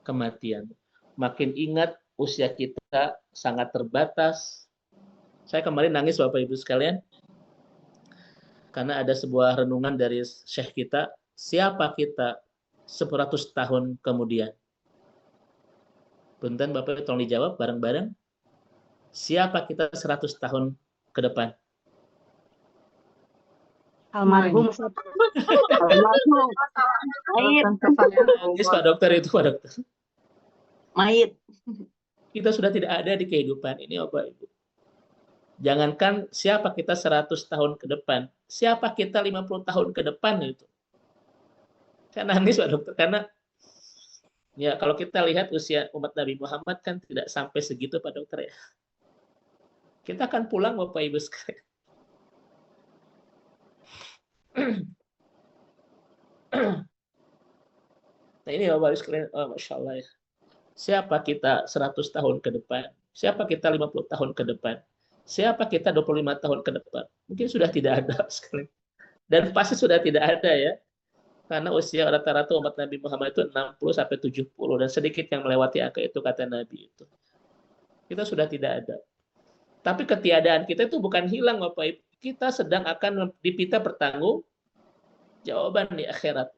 kematian. Makin ingat usia kita sangat terbatas. Saya kemarin nangis Bapak Ibu sekalian, karena ada sebuah renungan dari Syekh kita, siapa kita 100 tahun kemudian. Punten Bapak tolong dijawab bareng-bareng. Siapa kita 100 tahun ke depan? Almarhum Ustaz. Almarhum. Mayit. Nangis Pak Dokter itu Pak Dokter. Mayit. Kita sudah tidak ada di kehidupan ini Bapak Ibu. Jangankan siapa kita 100 tahun ke depan, siapa kita 50 tahun ke depan itu. Saya nangis Pak Dokter karena ya kalau kita lihat usia umat Nabi Muhammad kan tidak sampai segitu Pak Dokter ya. Kita akan pulang Bapak Ibu sekalian. Nah ini Bapak Ibu sekalian, oh, Masya Allah ya. Siapa kita 100 tahun ke depan? Siapa kita 50 tahun ke depan? Siapa kita 25 tahun ke depan? Mungkin sudah tidak ada sekali. Dan pasti sudah tidak ada ya. Karena usia rata-rata umat Nabi Muhammad itu 60 sampai 70 dan sedikit yang melewati angka itu kata Nabi itu. Kita sudah tidak ada. Tapi ketiadaan kita itu bukan hilang Bapak Ibu. Kita sedang akan dipita bertanggung jawaban di akhirat.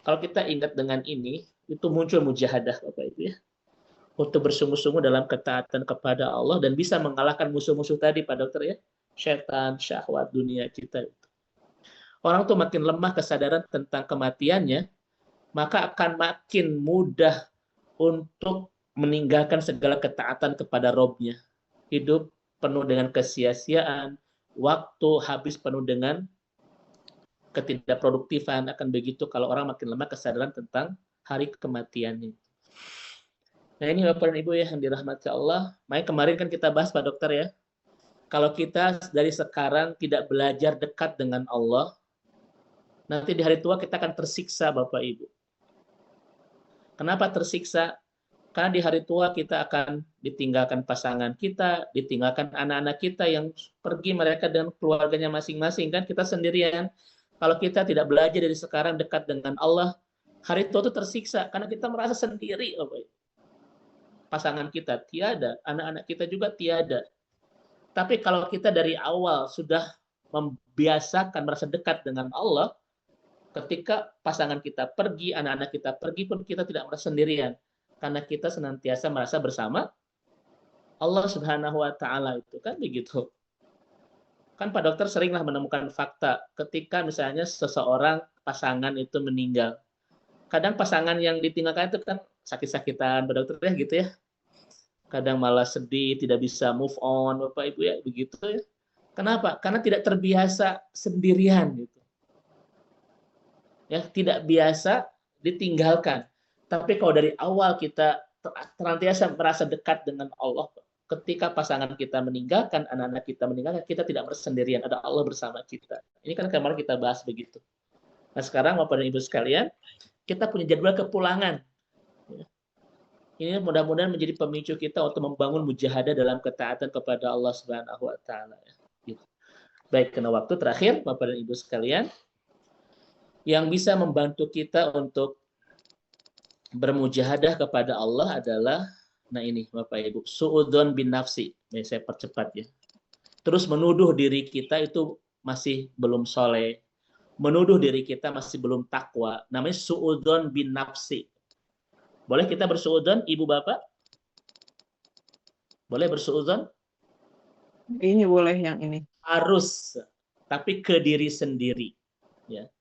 Kalau kita ingat dengan ini, itu muncul mujahadah Bapak Ibu ya. Untuk bersungguh-sungguh dalam ketaatan kepada Allah dan bisa mengalahkan musuh-musuh tadi Pak Dokter ya. Syaitan, syahwat dunia kita itu. Orang tuh makin lemah kesadaran tentang kematiannya, maka akan makin mudah untuk meninggalkan segala ketaatan kepada Robnya. Hidup penuh dengan kesia-siaan, waktu habis penuh dengan ketidakproduktifan. Akan begitu kalau orang makin lemah kesadaran tentang hari kematiannya. Nah ini Bapak dan Ibu ya yang dirahmati Allah. Makanya kemarin kan kita bahas Pak Dokter ya. Kalau kita dari sekarang tidak belajar dekat dengan Allah, nanti di hari tua kita akan tersiksa Bapak Ibu. Kenapa tersiksa? Karena di hari tua kita akan ditinggalkan pasangan kita, ditinggalkan anak-anak kita yang pergi mereka dengan keluarganya masing-masing. Kan kita sendirian. Kalau kita tidak belajar dari sekarang dekat dengan Allah, hari tua itu tersiksa. Karena kita merasa sendiri Bapak Ibu. Pasangan kita tiada, anak-anak kita juga tiada. Tapi kalau kita dari awal sudah membiasakan merasa dekat dengan Allah, ketika pasangan kita pergi, anak-anak kita pergi pun kita tidak merasa sendirian. Karena kita senantiasa merasa bersama Allah Subhanahu wa Ta'ala itu kan begitu. Kan Pak Dokter seringlah menemukan fakta ketika misalnya seseorang pasangan itu meninggal. Kadang pasangan yang ditinggalkan itu kan sakit-sakitan Pak Dokter ya gitu ya. Kadang malah sedih, tidak bisa move on Bapak Ibu ya begitu ya. Kenapa? Karena tidak terbiasa sendirian gitu. Ya, tidak biasa ditinggalkan. Tapi kalau dari awal kita senantiasa merasa dekat dengan Allah, ketika pasangan kita meninggalkan, anak-anak kita meninggalkan, kita tidak merasa sendirian, ada Allah bersama kita. Ini kan kemarin kita bahas begitu. Nah sekarang Bapak dan Ibu sekalian, kita punya jadwal kepulangan. Ini mudah-mudahan menjadi pemicu kita untuk membangun mujahadah dalam ketaatan kepada Allah Subhanahu wa Ta'ala. Baik, karena waktu terakhir Bapak dan Ibu sekalian, yang bisa membantu kita untuk bermujahadah kepada Allah adalah, nah ini Bapak Ibu, su'udzon bin nafsi. Ini saya percepat ya. Terus menuduh diri kita itu masih belum soleh. Menuduh diri kita masih belum takwa. Namanya su'udzon bin nafsi. Boleh kita bersu'udzon, Ibu Bapak? Boleh bersu'udzon? Ini boleh yang ini. Harus, tapi ke diri sendiri. Ya.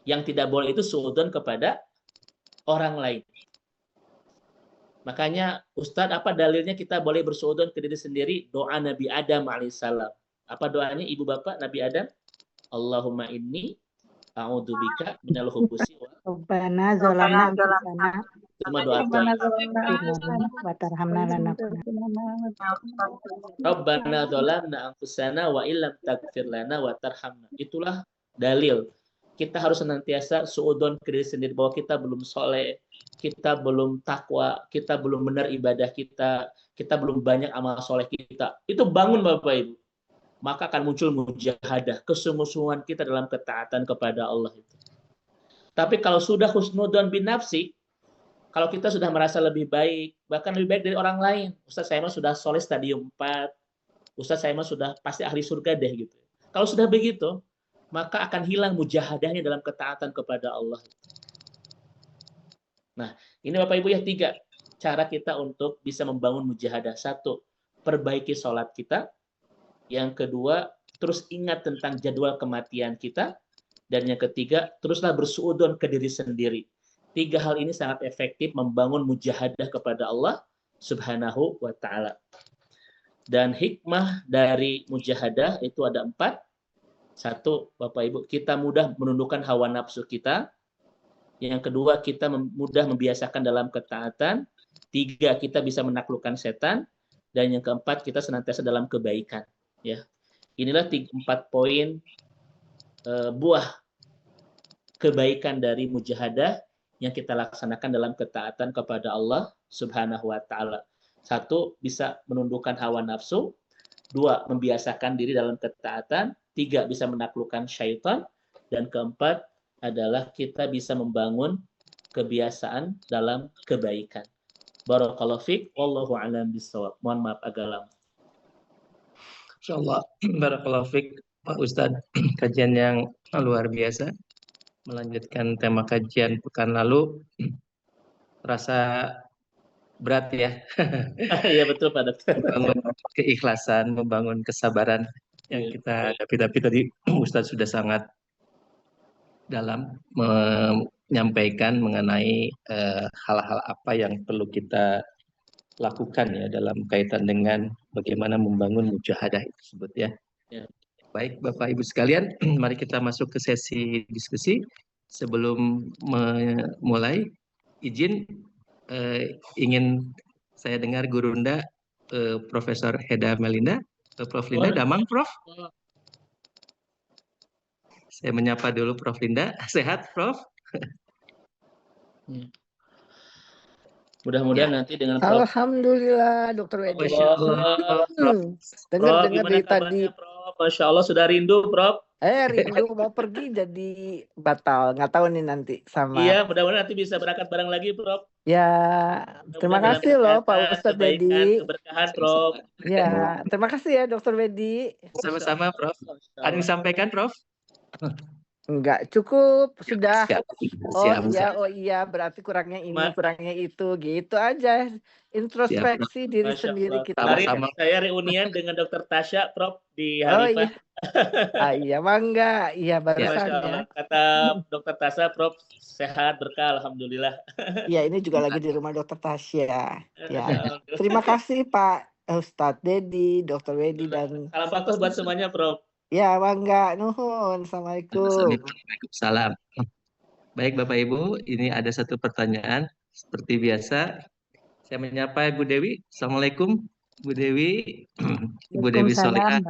Yang tidak boleh itu su'udzon kepada orang lain. Makanya Ustadz, apa dalilnya kita boleh bersuudzon ke diri sendiri? Doa Nabi Adam alaihissalam. Apa doanya Ibu Bapak Nabi Adam? Allahumma inni a'udzubika minal khubusi Rabbana zolamna anfusana Cuma doa Tuhan. wa tarhamna lanakuna. Rabbana dzalamna anfusana wa illam taghfir lana wa tarhamna. Itulah dalil. Kita harus senantiasa suudzon ke diri sendiri bahwa kita belum soleh, kita belum takwa, kita belum benar ibadah kita belum banyak amal soleh kita. Itu bangun Bapak Ibu. Maka akan muncul mujahadah, kesungguh-sungguhan kita dalam ketaatan kepada Allah itu. Tapi kalau sudah husnudzon bin nafsi, kalau kita sudah merasa lebih baik, bahkan lebih baik dari orang lain, Ustaz saya mah sudah soleh stadium 4, Ustaz saya mah sudah pasti ahli surga deh gitu. Kalau sudah begitu, maka akan hilang mujahadahnya dalam ketaatan kepada Allah. Nah, ini Bapak Ibu ya 3. cara kita untuk bisa membangun mujahadah. Satu, perbaiki sholat kita. Yang kedua, terus ingat tentang jadwal kematian kita. Dan yang ketiga, teruslah bersuudzon ke diri sendiri. 3 hal ini sangat efektif membangun mujahadah kepada Allah Subhanahu wa Ta'ala. Dan hikmah dari mujahadah itu ada 4. Satu, Bapak Ibu, kita mudah menundukkan hawa nafsu kita. Yang kedua, kita mudah membiasakan dalam ketaatan. 3, kita bisa menaklukkan setan. Dan yang keempat, kita senantiasa dalam kebaikan. Ya, inilah 4 poin buah kebaikan dari mujahadah yang kita laksanakan dalam ketaatan kepada Allah Subhanahu wa Ta'ala. 1, bisa menundukkan hawa nafsu. 2, membiasakan diri dalam ketaatan. 3, bisa menaklukkan syaitan. Dan keempat adalah kita bisa membangun kebiasaan dalam kebaikan. Barakallahu fiik, wallahu a'lam bishawab. Mohon maaf agak lama. Insyaallah, barakallahu fiik Pak Ustadz, kajian yang luar biasa. Melanjutkan tema kajian pekan lalu, terasa berat ya. Iya betul Pak Dokter. Membangun keikhlasan, membangun kesabaran yang kita hadapi. Tapi tadi Ustadz sudah sangat dalam menyampaikan mengenai hal-hal apa yang perlu kita lakukan ya dalam kaitan dengan bagaimana membangun mujahadah tersebut ya. Ya. Baik Bapak Ibu sekalian, mari kita masuk ke sesi diskusi. Sebelum memulai, izin ingin saya dengar Gurunda Profesor Heda Melinda. Prof Linda, damang Prof. Saya menyapa dulu Prof Linda. Sehat Prof? Mudah-mudahan nanti dengan Prof. Alhamdulillah, Dokter Wedi. Masya Allah. Dengar dari tadi. Prof? Masya Allah sudah rindu Prof. Rindu mau pergi jadi batal. Nggak tahu nih nanti sama. Iya, mudah-mudahan nanti bisa berangkat bareng lagi Prof. Ya, terima kasih loh Pak Ustadz Wedi. Keberkahan Prof. Ya, terima kasih ya Dokter Wedi. Sama-sama Prof. Ada yang disampaikan Prof? Enggak cukup, sudah. Siap. Oh iya, berarti kurangnya ini, kurangnya itu, gitu aja. Introspeksi diri Masya sendiri Allah. kita. Sama-sama. Saya reunian dengan Dokter Tasya Prof di Halifah. Iya, mangga. Iya, Masya barusan ya. Allah. Kata Dokter Tasya Prof sehat berkah alhamdulillah. Iya, ini juga lagi di rumah Dokter Tasya. Ya. Terima kasih Pak Ustadz Dedi, Dokter Wedi dan Salam fokus buat semuanya Prof. ya, bangga, nuhun, assalamualaikum. Waalaikumsalam. Baik Bapak Ibu, ini ada satu pertanyaan. Seperti biasa, saya menyapa Ibu Dewi. Assalamualaikum, Bu Dewi. Ibu Dewi Solehah.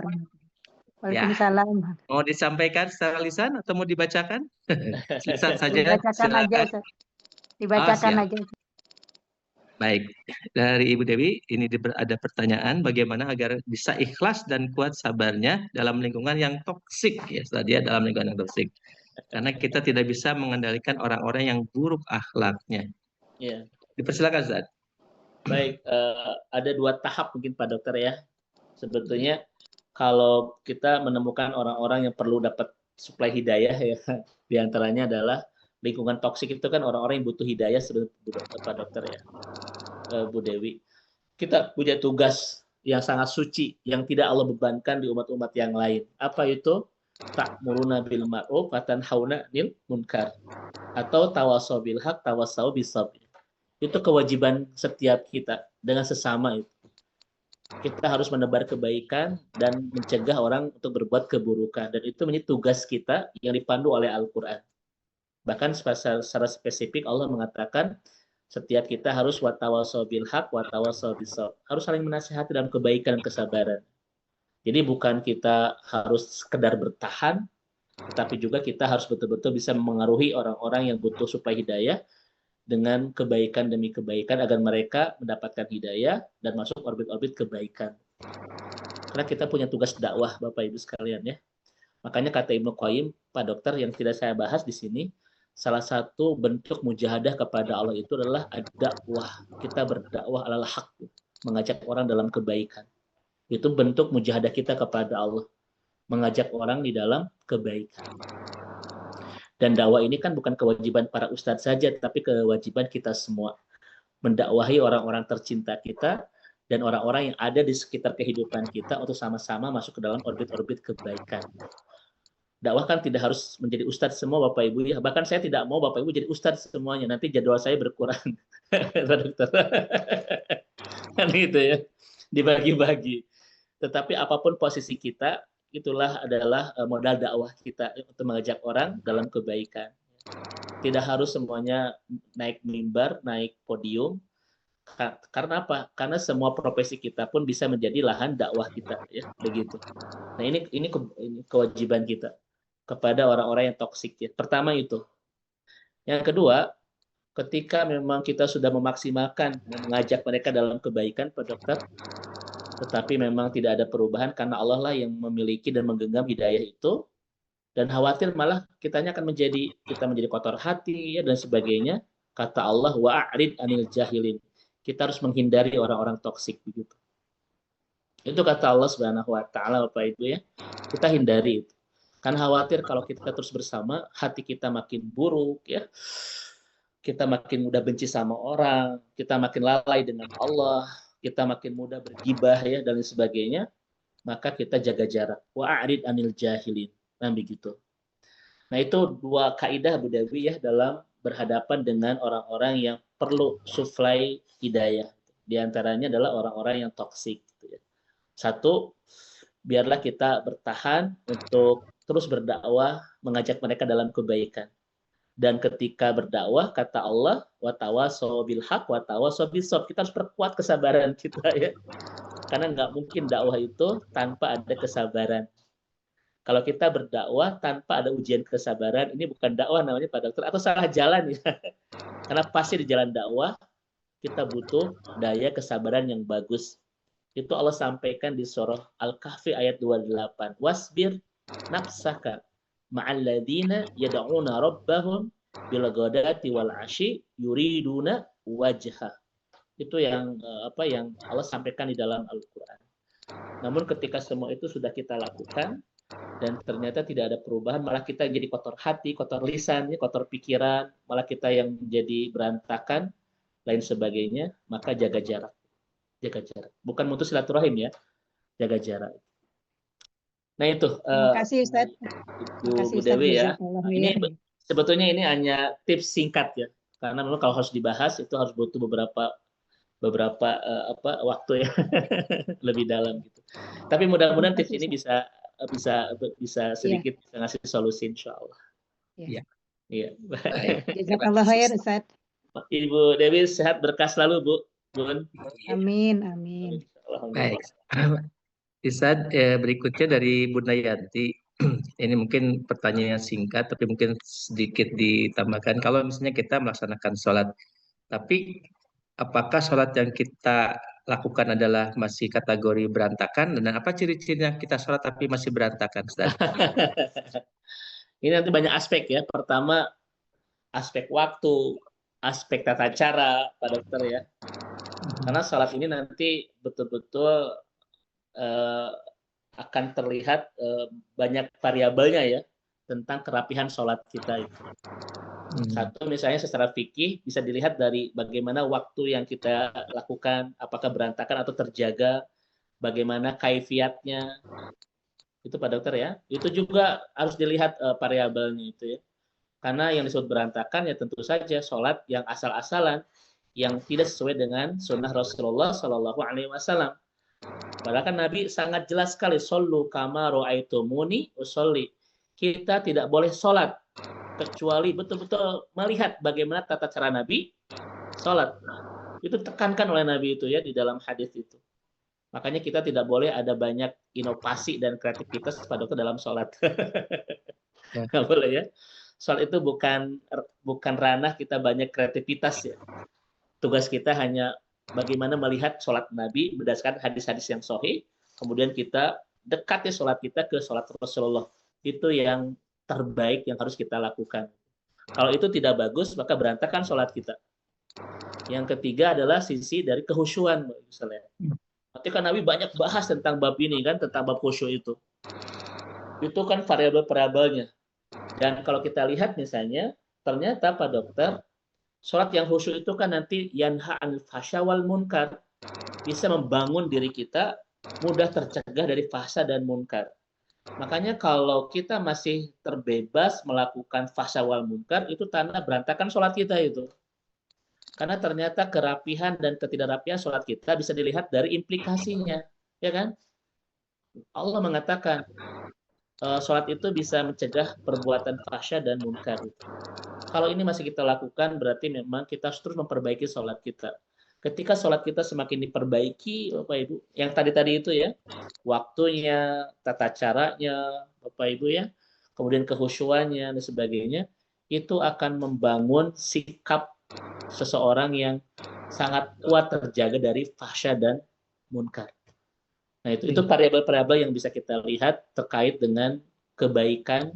Waalaikumsalam. Mau disampaikan secara lisan atau mau dibacakan? Lisan saja. Dibacakan aja. Dibacakan siap. aja. Baik, dari Ibu Dewi, ini ada pertanyaan bagaimana agar bisa ikhlas dan kuat sabarnya dalam lingkungan yang toksik, ya tadi ya, dalam lingkungan yang toksik. Karena kita tidak bisa mengendalikan orang-orang yang buruk akhlaknya. Ya. Dipersilakan Ustaz. Baik, ada 2 tahap mungkin Pak Dokter ya. Sebetulnya kalau kita menemukan orang-orang yang perlu dapat suplai hidayah ya, diantaranya adalah lingkungan toksik itu kan orang-orang yang butuh hidayah sebetulnya Pak Dokter ya, Bu Dewi. Kita punya tugas yang sangat suci yang tidak Allah bebankan di umat-umat yang lain. Apa itu? Ta'muruna bil ma'ruf wa tanhauna 'anil munkar. Atau tawassaw bil haq, tawassaw bis sabr. Itu kewajiban setiap kita dengan sesama itu. Kita harus menebar kebaikan dan mencegah orang untuk berbuat keburukan, dan itu menjadi tugas kita yang dipandu oleh Al-Qur'an. Bahkan secara spesifik Allah mengatakan setiap kita harus watawassaw bil haq watawassaw bis sabr. Harus saling menasihati dalam kebaikan dan kesabaran. Jadi bukan kita harus sekedar bertahan, tetapi juga kita harus betul-betul bisa mengaruhi orang-orang yang butuh suplai hidayah dengan kebaikan demi kebaikan agar mereka mendapatkan hidayah dan masuk orbit-orbit kebaikan. Karena kita punya tugas dakwah Bapak Ibu sekalian ya. Makanya kata Ibnu Qayyim, Pak Dokter, yang tidak saya bahas di sini, salah satu bentuk mujahadah kepada Allah itu adalah dakwah. Kita berdakwah alal haq, mengajak orang dalam kebaikan. Itu bentuk mujahadah kita kepada Allah, mengajak orang di dalam kebaikan. Dan dakwah ini kan bukan kewajiban para ustadz saja, tapi kewajiban kita semua. mendakwahi orang-orang tercinta kita dan orang-orang yang ada di sekitar kehidupan kita untuk sama-sama masuk ke dalam orbit-orbit kebaikan. Dakwah kan tidak harus menjadi ustadz semua Bapak Ibu ya. Bahkan saya tidak mau Bapak Ibu jadi ustadz semuanya. Nanti jadwal saya berkurang. Kan gitu ya. Dibagi-bagi. Tetapi apapun posisi kita, itulah adalah modal dakwah kita untuk mengajak orang dalam kebaikan. Tidak harus semuanya naik mimbar, naik podium. Karena apa? Karena semua profesi kita pun bisa menjadi lahan dakwah kita, ya begitu. Nah ini kewajiban kita kepada orang-orang yang toksik ya. Pertama itu. Yang kedua, ketika memang kita sudah memaksimalkan mengajak mereka dalam kebaikan, Pak Dokter, tetapi memang tidak ada perubahan karena Allah lah yang memiliki dan menggenggam hidayah itu, dan khawatir malah kita menjadi kotor hati ya, dan sebagainya. Kata Allah, wa'arid anil jahilin. Kita harus menghindari orang-orang toksik begitu. Itu kata Allah Subhanahu wa taala Bapak Ibu ya. Kita hindari itu. Kan khawatir kalau kita terus bersama, hati kita makin buruk ya. Kita makin mudah benci sama orang, kita makin lalai dengan Allah, kita makin mudah bergibah ya dan sebagainya. Maka kita jaga jarak. Wa'arid anil jahilin. Nah begitu. Nah itu dua kaidah Bu Dewi ya dalam berhadapan dengan orang-orang yang perlu suplai hidayah. Di antaranya adalah orang-orang yang toksik. Gitu ya. Satu, biarlah kita bertahan untuk terus berdakwah, mengajak mereka dalam kebaikan. Dan ketika berdakwah, kata Allah, watawasaw bil haq, watawasaw bis sabr. Kita harus perkuat kesabaran kita ya. Karena nggak mungkin dakwah itu tanpa ada kesabaran. Kalau kita berdakwah tanpa ada ujian kesabaran, ini bukan dakwah namanya Pak Dokter, atau salah jalan ya. Karena pasti di jalan dakwah, kita butuh daya kesabaran yang bagus. Itu Allah sampaikan di surah Al-Kahfi ayat 28. Wasbir nafsaka ma'alladina yad'una rabbahum bil ghadati wal 'ashi yuriduna wajha. Itu yang yang Allah sampaikan di dalam Al-Qur'an. Namun ketika semua itu sudah kita lakukan dan ternyata tidak ada perubahan, malah kita jadi kotor hati, kotor lisan, kotor pikiran, malah kita yang jadi berantakan, lain sebagainya, maka jaga jarak. Jaga jarak. Bukan mutus silaturahim ya, jaga jarak. Nah itu, Terima kasih Ustaz. Bu Dewi ya. Ini sebetulnya ini hanya tips singkat ya, karena memang kalau harus dibahas itu harus butuh beberapa waktu ya lebih dalam gitu. Tapi mudah-mudahan tips ini bisa sedikit bisa ngasih solusi insya Allah. Iya. Iya. Jazakallah khair Ustaz. Ibu Dewi sehat berkah selalu Bu. Bun. Amin, amin. Baik. Ustaz, berikutnya dari Bunda Yanti. Ini mungkin pertanyaan singkat, tapi mungkin sedikit ditambahkan. Kalau misalnya kita melaksanakan sholat, tapi apakah sholat yang kita lakukan adalah masih kategori berantakan? Dan apa ciri-cirinya kita sholat tapi masih berantakan, Ustaz? Ini nanti banyak aspek ya. Pertama, aspek waktu, aspek tata cara, Pak Dokter ya. Karena sholat ini nanti betul-betul akan terlihat banyak variabelnya ya tentang kerapihan sholat kita itu. Satu misalnya secara fikih bisa dilihat dari bagaimana waktu yang kita lakukan, apakah berantakan atau terjaga, bagaimana kaifiatnya, itu Pak Dokter ya. Itu juga harus dilihat variabelnya itu ya. Karena yang disebut berantakan ya tentu saja sholat yang asal-asalan, yang tidak sesuai dengan sunnah Rasulullah Shallallahu Alaihi Wasallam. Padahal kan Nabi sangat jelas sekali, Sallu kama ra'aitumuni usolli. Kita tidak boleh sholat kecuali betul-betul melihat bagaimana tata cara Nabi sholat. Itu tekankan oleh Nabi itu ya di dalam hadis itu. Makanya kita tidak boleh ada banyak inovasi dan kreativitas pada Dokter dalam sholat. Nggak boleh ya. Sholat itu bukan ranah kita banyak kreativitas ya. Tugas kita hanya bagaimana melihat sholat Nabi berdasarkan hadis-hadis yang sahih, kemudian kita dekati sholat kita ke sholat Rasulullah. Itu yang terbaik yang harus kita lakukan. Kalau itu tidak bagus, maka berantakan sholat kita. Yang ketiga adalah sisi dari kehusyuan, misalnya. Nanti kan Nabi banyak bahas tentang bab ini kan, tentang bab khusyuk itu. Itu kan variabel-variabelnya. Dan kalau kita lihat misalnya, ternyata Pak Dokter, Sholat yang khusyuk itu kan nanti yanha 'anil fahsya wal munkar, bisa membangun diri kita mudah tercegah dari fahsya dan munkar. Makanya kalau kita masih terbebas melakukan fahsya wal munkar, itu tanda berantakan sholat kita itu. Karena ternyata kerapihan dan ketidakrapihan sholat kita bisa dilihat dari implikasinya, ya kan? Allah mengatakan sholat itu bisa mencegah perbuatan fahsya dan munkar. Kalau ini masih kita lakukan, berarti memang kita harus terus memperbaiki sholat kita. Ketika sholat kita semakin diperbaiki, Bapak Ibu, yang tadi itu ya, waktunya, tata caranya, Bapak Ibu ya, kemudian kehusuannya dan sebagainya, itu akan membangun sikap seseorang yang sangat kuat terjaga dari fahsya dan munkar. Nah, itu variabel-variabel yang bisa kita lihat terkait dengan kebaikan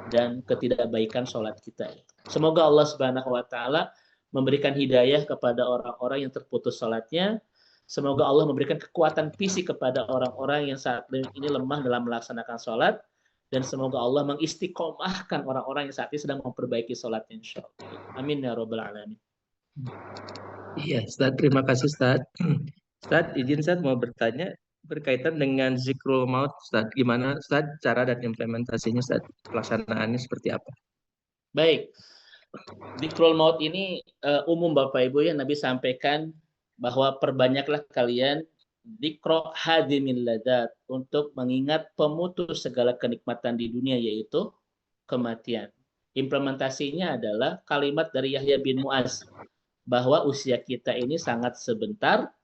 dan ketidakbaikan sholat kita. Semoga Allah Subhanahu wa taala memberikan hidayah kepada orang-orang yang terputus sholatnya. Semoga Allah memberikan kekuatan fisik kepada orang-orang yang saat ini lemah dalam melaksanakan sholat. Dan semoga Allah mengistiqomahkan orang-orang yang saat ini sedang memperbaiki sholatnya, insyaallah. Amin ya rabbal alamin. Iya, Ustaz, terima kasih Ustaz. Ustaz, izin Ustaz mau bertanya berkaitan dengan zikrul maut, Ustaz. Gimana Ustaz cara dan implementasinya Ustaz? Pelaksanaannya seperti apa? Baik, zikrul maut ini umum Bapak Ibu ya, Nabi sampaikan bahwa perbanyaklah kalian dzikra hadimin ladat, untuk mengingat pemutus segala kenikmatan di dunia, yaitu kematian. Implementasinya adalah kalimat dari Yahya bin Mu'az, bahwa usia kita ini sangat sebentar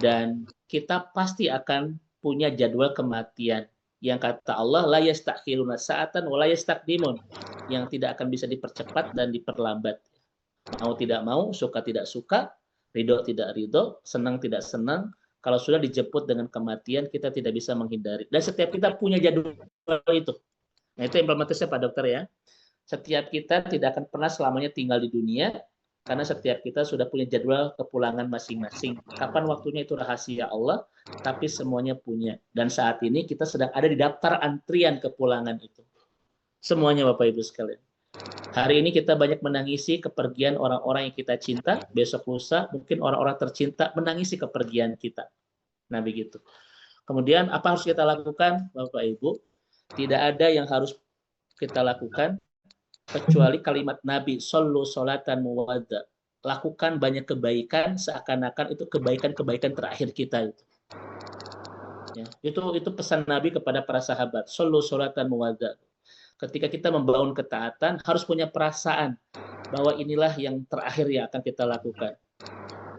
dan kita pasti akan punya jadwal kematian. Yang kata Allah, la yastakhiruna sa'atan wa la yastaqdimun, yang tidak akan bisa dipercepat dan diperlambat. Mau tidak mau, suka tidak suka, ridho tidak ridho, senang tidak senang, kalau sudah dijemput dengan kematian, kita tidak bisa menghindari. Dan setiap kita punya jadwal itu. Nah, itu implementasinya Pak Dokter ya. Setiap kita tidak akan pernah selamanya tinggal di dunia, karena setiap kita sudah punya jadwal kepulangan masing-masing. Kapan waktunya itu rahasia Allah, tapi semuanya punya. Dan saat ini kita sedang ada di daftar antrian kepulangan itu. Semuanya Bapak Ibu sekalian. Hari ini kita banyak menangisi kepergian orang-orang yang kita cinta, besok lusa mungkin orang-orang tercinta menangisi kepergian kita. Nah begitu. Kemudian apa harus kita lakukan Bapak Ibu? Tidak ada yang harus kita lakukan kecuali kalimat Nabi, sallu sholatan muwadda. Lakukan banyak kebaikan seakan-akan itu kebaikan-kebaikan terakhir kita itu. Ya, itu pesan Nabi kepada para sahabat, sallu sholatan muwadda. Ketika kita membangun ketaatan, harus punya perasaan bahwa inilah yang terakhir yang akan kita lakukan.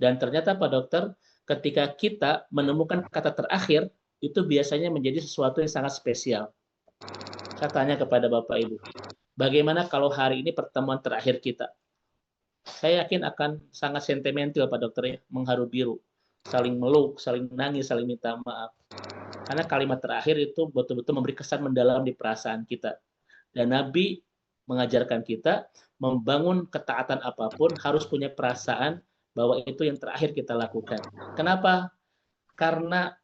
Dan ternyata Pak Dokter, ketika kita menemukan kata terakhir, itu biasanya menjadi sesuatu yang sangat spesial. Saya tanya kepada Bapak Ibu, bagaimana kalau hari ini pertemuan terakhir kita? Saya yakin akan sangat sentimental Pak Dokter ya, mengharu biru, saling meluk, saling menangis, saling minta maaf. Karena kalimat terakhir itu betul-betul memberi kesan mendalam di perasaan kita. Dan Nabi mengajarkan kita membangun ketaatan apapun harus punya perasaan bahwa itu yang terakhir kita lakukan. Kenapa? Karena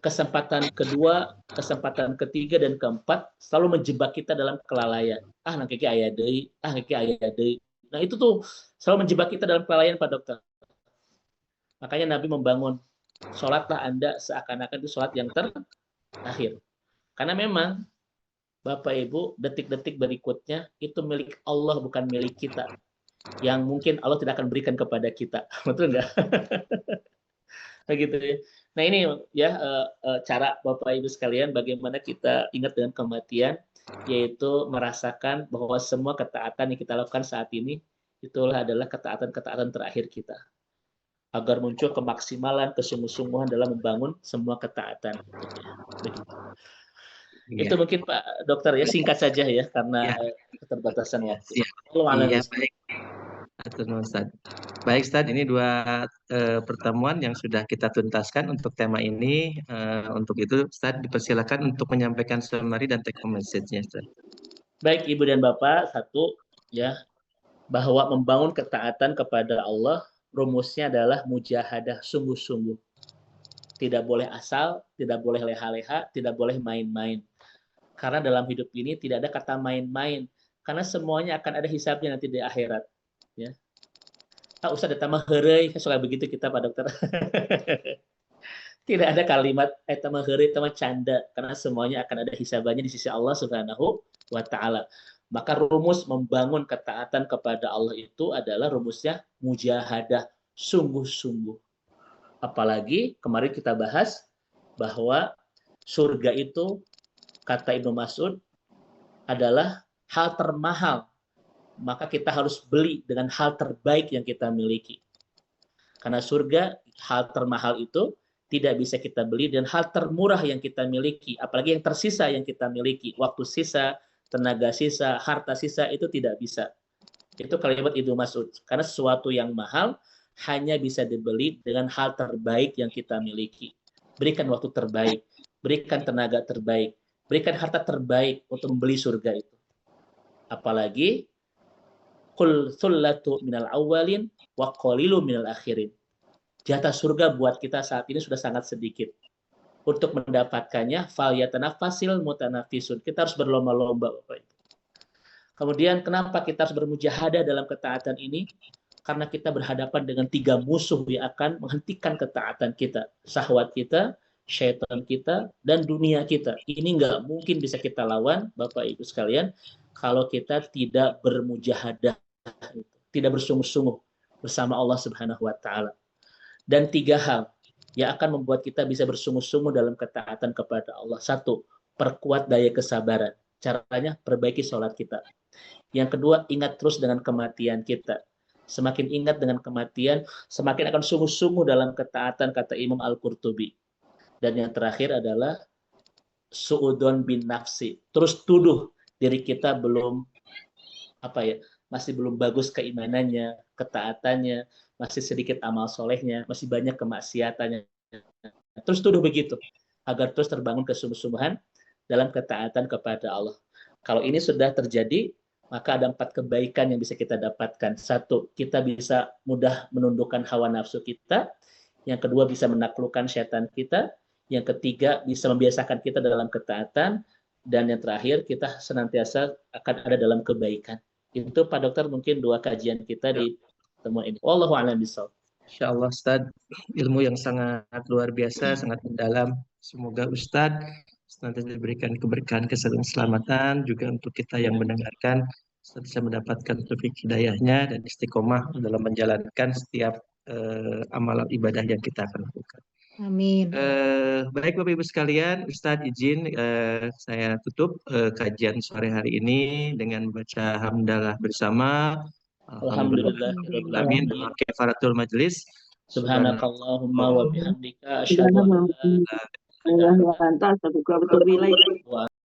kesempatan kedua, kesempatan ketiga, dan keempat selalu menjebak kita dalam kelalaian. Nanti aya deui, aya deui. Nah itu tuh selalu menjebak kita dalam kelalaian Pak Dokter. Makanya Nabi membangun, sholatlah Anda seakan-akan itu sholat yang terakhir. Karena memang Bapak Ibu, detik-detik berikutnya itu milik Allah, bukan milik kita. Yang mungkin Allah tidak akan berikan kepada kita. Betul nggak? Begitu ya. Nah ini ya cara Bapak Ibu sekalian bagaimana kita ingat dengan kematian, yaitu merasakan bahwa semua ketaatan yang kita lakukan saat ini itulah adalah ketaatan-ketaatan terakhir kita. Agar muncul kemaksimalan, kesungguh-sungguhan dalam membangun semua ketaatan. Begitu. Iya. Itu mungkin Pak Dokter ya, singkat saja ya karena keterbatasan waktu. Iya, baik. Ustaz. Baik Ustaz, ini dua pertemuan yang sudah kita tuntaskan untuk tema ini. Untuk itu Ustaz dipersilakan untuk menyampaikan summary dan take home message-nya Ustaz. Baik Ibu dan Bapak, satu ya, bahwa membangun ketaatan kepada Allah rumusnya adalah mujahadah, sungguh-sungguh. Tidak boleh asal, tidak boleh leha-leha, tidak boleh main-main. Karena dalam hidup ini tidak ada kata main-main. karena semuanya akan ada hisabnya nanti di akhirat. Ya. Ustaz ada tambah heureuy, suka begitu kita Pak Dokter. Tidak ada kalimat tambah heureuy, tambah canda, karena semuanya akan ada hisabannya di sisi Allah Subhanahu wa taala. Maka rumus membangun ketaatan kepada Allah itu adalah rumusnya mujahadah, sungguh-sungguh. Apalagi kemarin kita bahas bahwa surga itu, kata Ibnu Mas'ud, adalah hal termahal. Maka kita harus beli dengan hal terbaik yang kita miliki. Karena surga, hal termahal itu tidak bisa kita beli dengan hal termurah yang kita miliki. Apalagi yang tersisa yang kita miliki. Waktu sisa, tenaga sisa, harta sisa, itu tidak bisa. Itu kalimat Ibnu Mas'ud. Karena sesuatu yang mahal hanya bisa dibeli dengan hal terbaik yang kita miliki. Berikan waktu terbaik, berikan tenaga terbaik, berikan harta terbaik untuk membeli surga itu. Apalagi qul thullatu minal awwalin wa qalilu minal akhirin. Jatah surga buat kita saat ini sudah sangat sedikit. Untuk mendapatkannya falyatanafasil mutanafisun. Kita harus berlomba-lomba Bapak Ibu. Kemudian kenapa kita harus bermujahadah dalam ketaatan ini? Karena kita berhadapan dengan 3 musuh yang akan menghentikan ketaatan kita. Syahwat kita, syaitan kita, dan dunia kita. Ini nggak mungkin bisa kita lawan, Bapak Ibu sekalian, kalau kita tidak bermujahadah, tidak bersungguh-sungguh bersama Allah Subhanahu wa taala. Dan 3 hal yang akan membuat kita bisa bersungguh-sungguh dalam ketaatan kepada Allah. 1, perkuat daya kesabaran. Caranya perbaiki sholat kita. Yang kedua, ingat terus dengan kematian kita. Semakin ingat dengan kematian, semakin akan sungguh-sungguh dalam ketaatan, kata Imam Al-Qurtubi. Dan yang terakhir adalah su'udon bin nafsi. Terus tuduh diri kita belum masih belum bagus keimanannya, ketaatannya, masih sedikit amal solehnya, masih banyak kemaksiatannya. Terus tuduh begitu, agar terus terbangun kesungguh-sungguhan dalam ketaatan kepada Allah. Kalau ini sudah terjadi, maka ada 4 kebaikan yang bisa kita dapatkan. 1, kita bisa mudah menundukkan hawa nafsu kita. Yang kedua, bisa menaklukkan syaitan kita. Yang ketiga, bisa membiasakan kita dalam ketaatan. Dan yang terakhir, kita senantiasa akan ada dalam kebaikan. Itu Pak Dokter mungkin 2 kajian kita di temuan ini. Wallahu a'lam bishawab. Insyaallah Ustadz, ilmu yang sangat luar biasa, sangat mendalam. Semoga Ustadz nanti diberikan keberkahan, keselamatan juga untuk kita yang mendengarkan, Ustadz bisa mendapatkan taufik hidayahnya dan istiqomah dalam menjalankan setiap amalan ibadah yang kita akan lakukan. Amin. Baik Bapak Ibu sekalian, Ustadz izin saya tutup kajian sore hari ini dengan membaca hamdalah bersama. Alhamdulillah. Amin. Kafaratul majlis. Subhanakallahumma wa bihamdika asyhadu an la ilaha illa anta astaghfiruka wa atubu ilaik.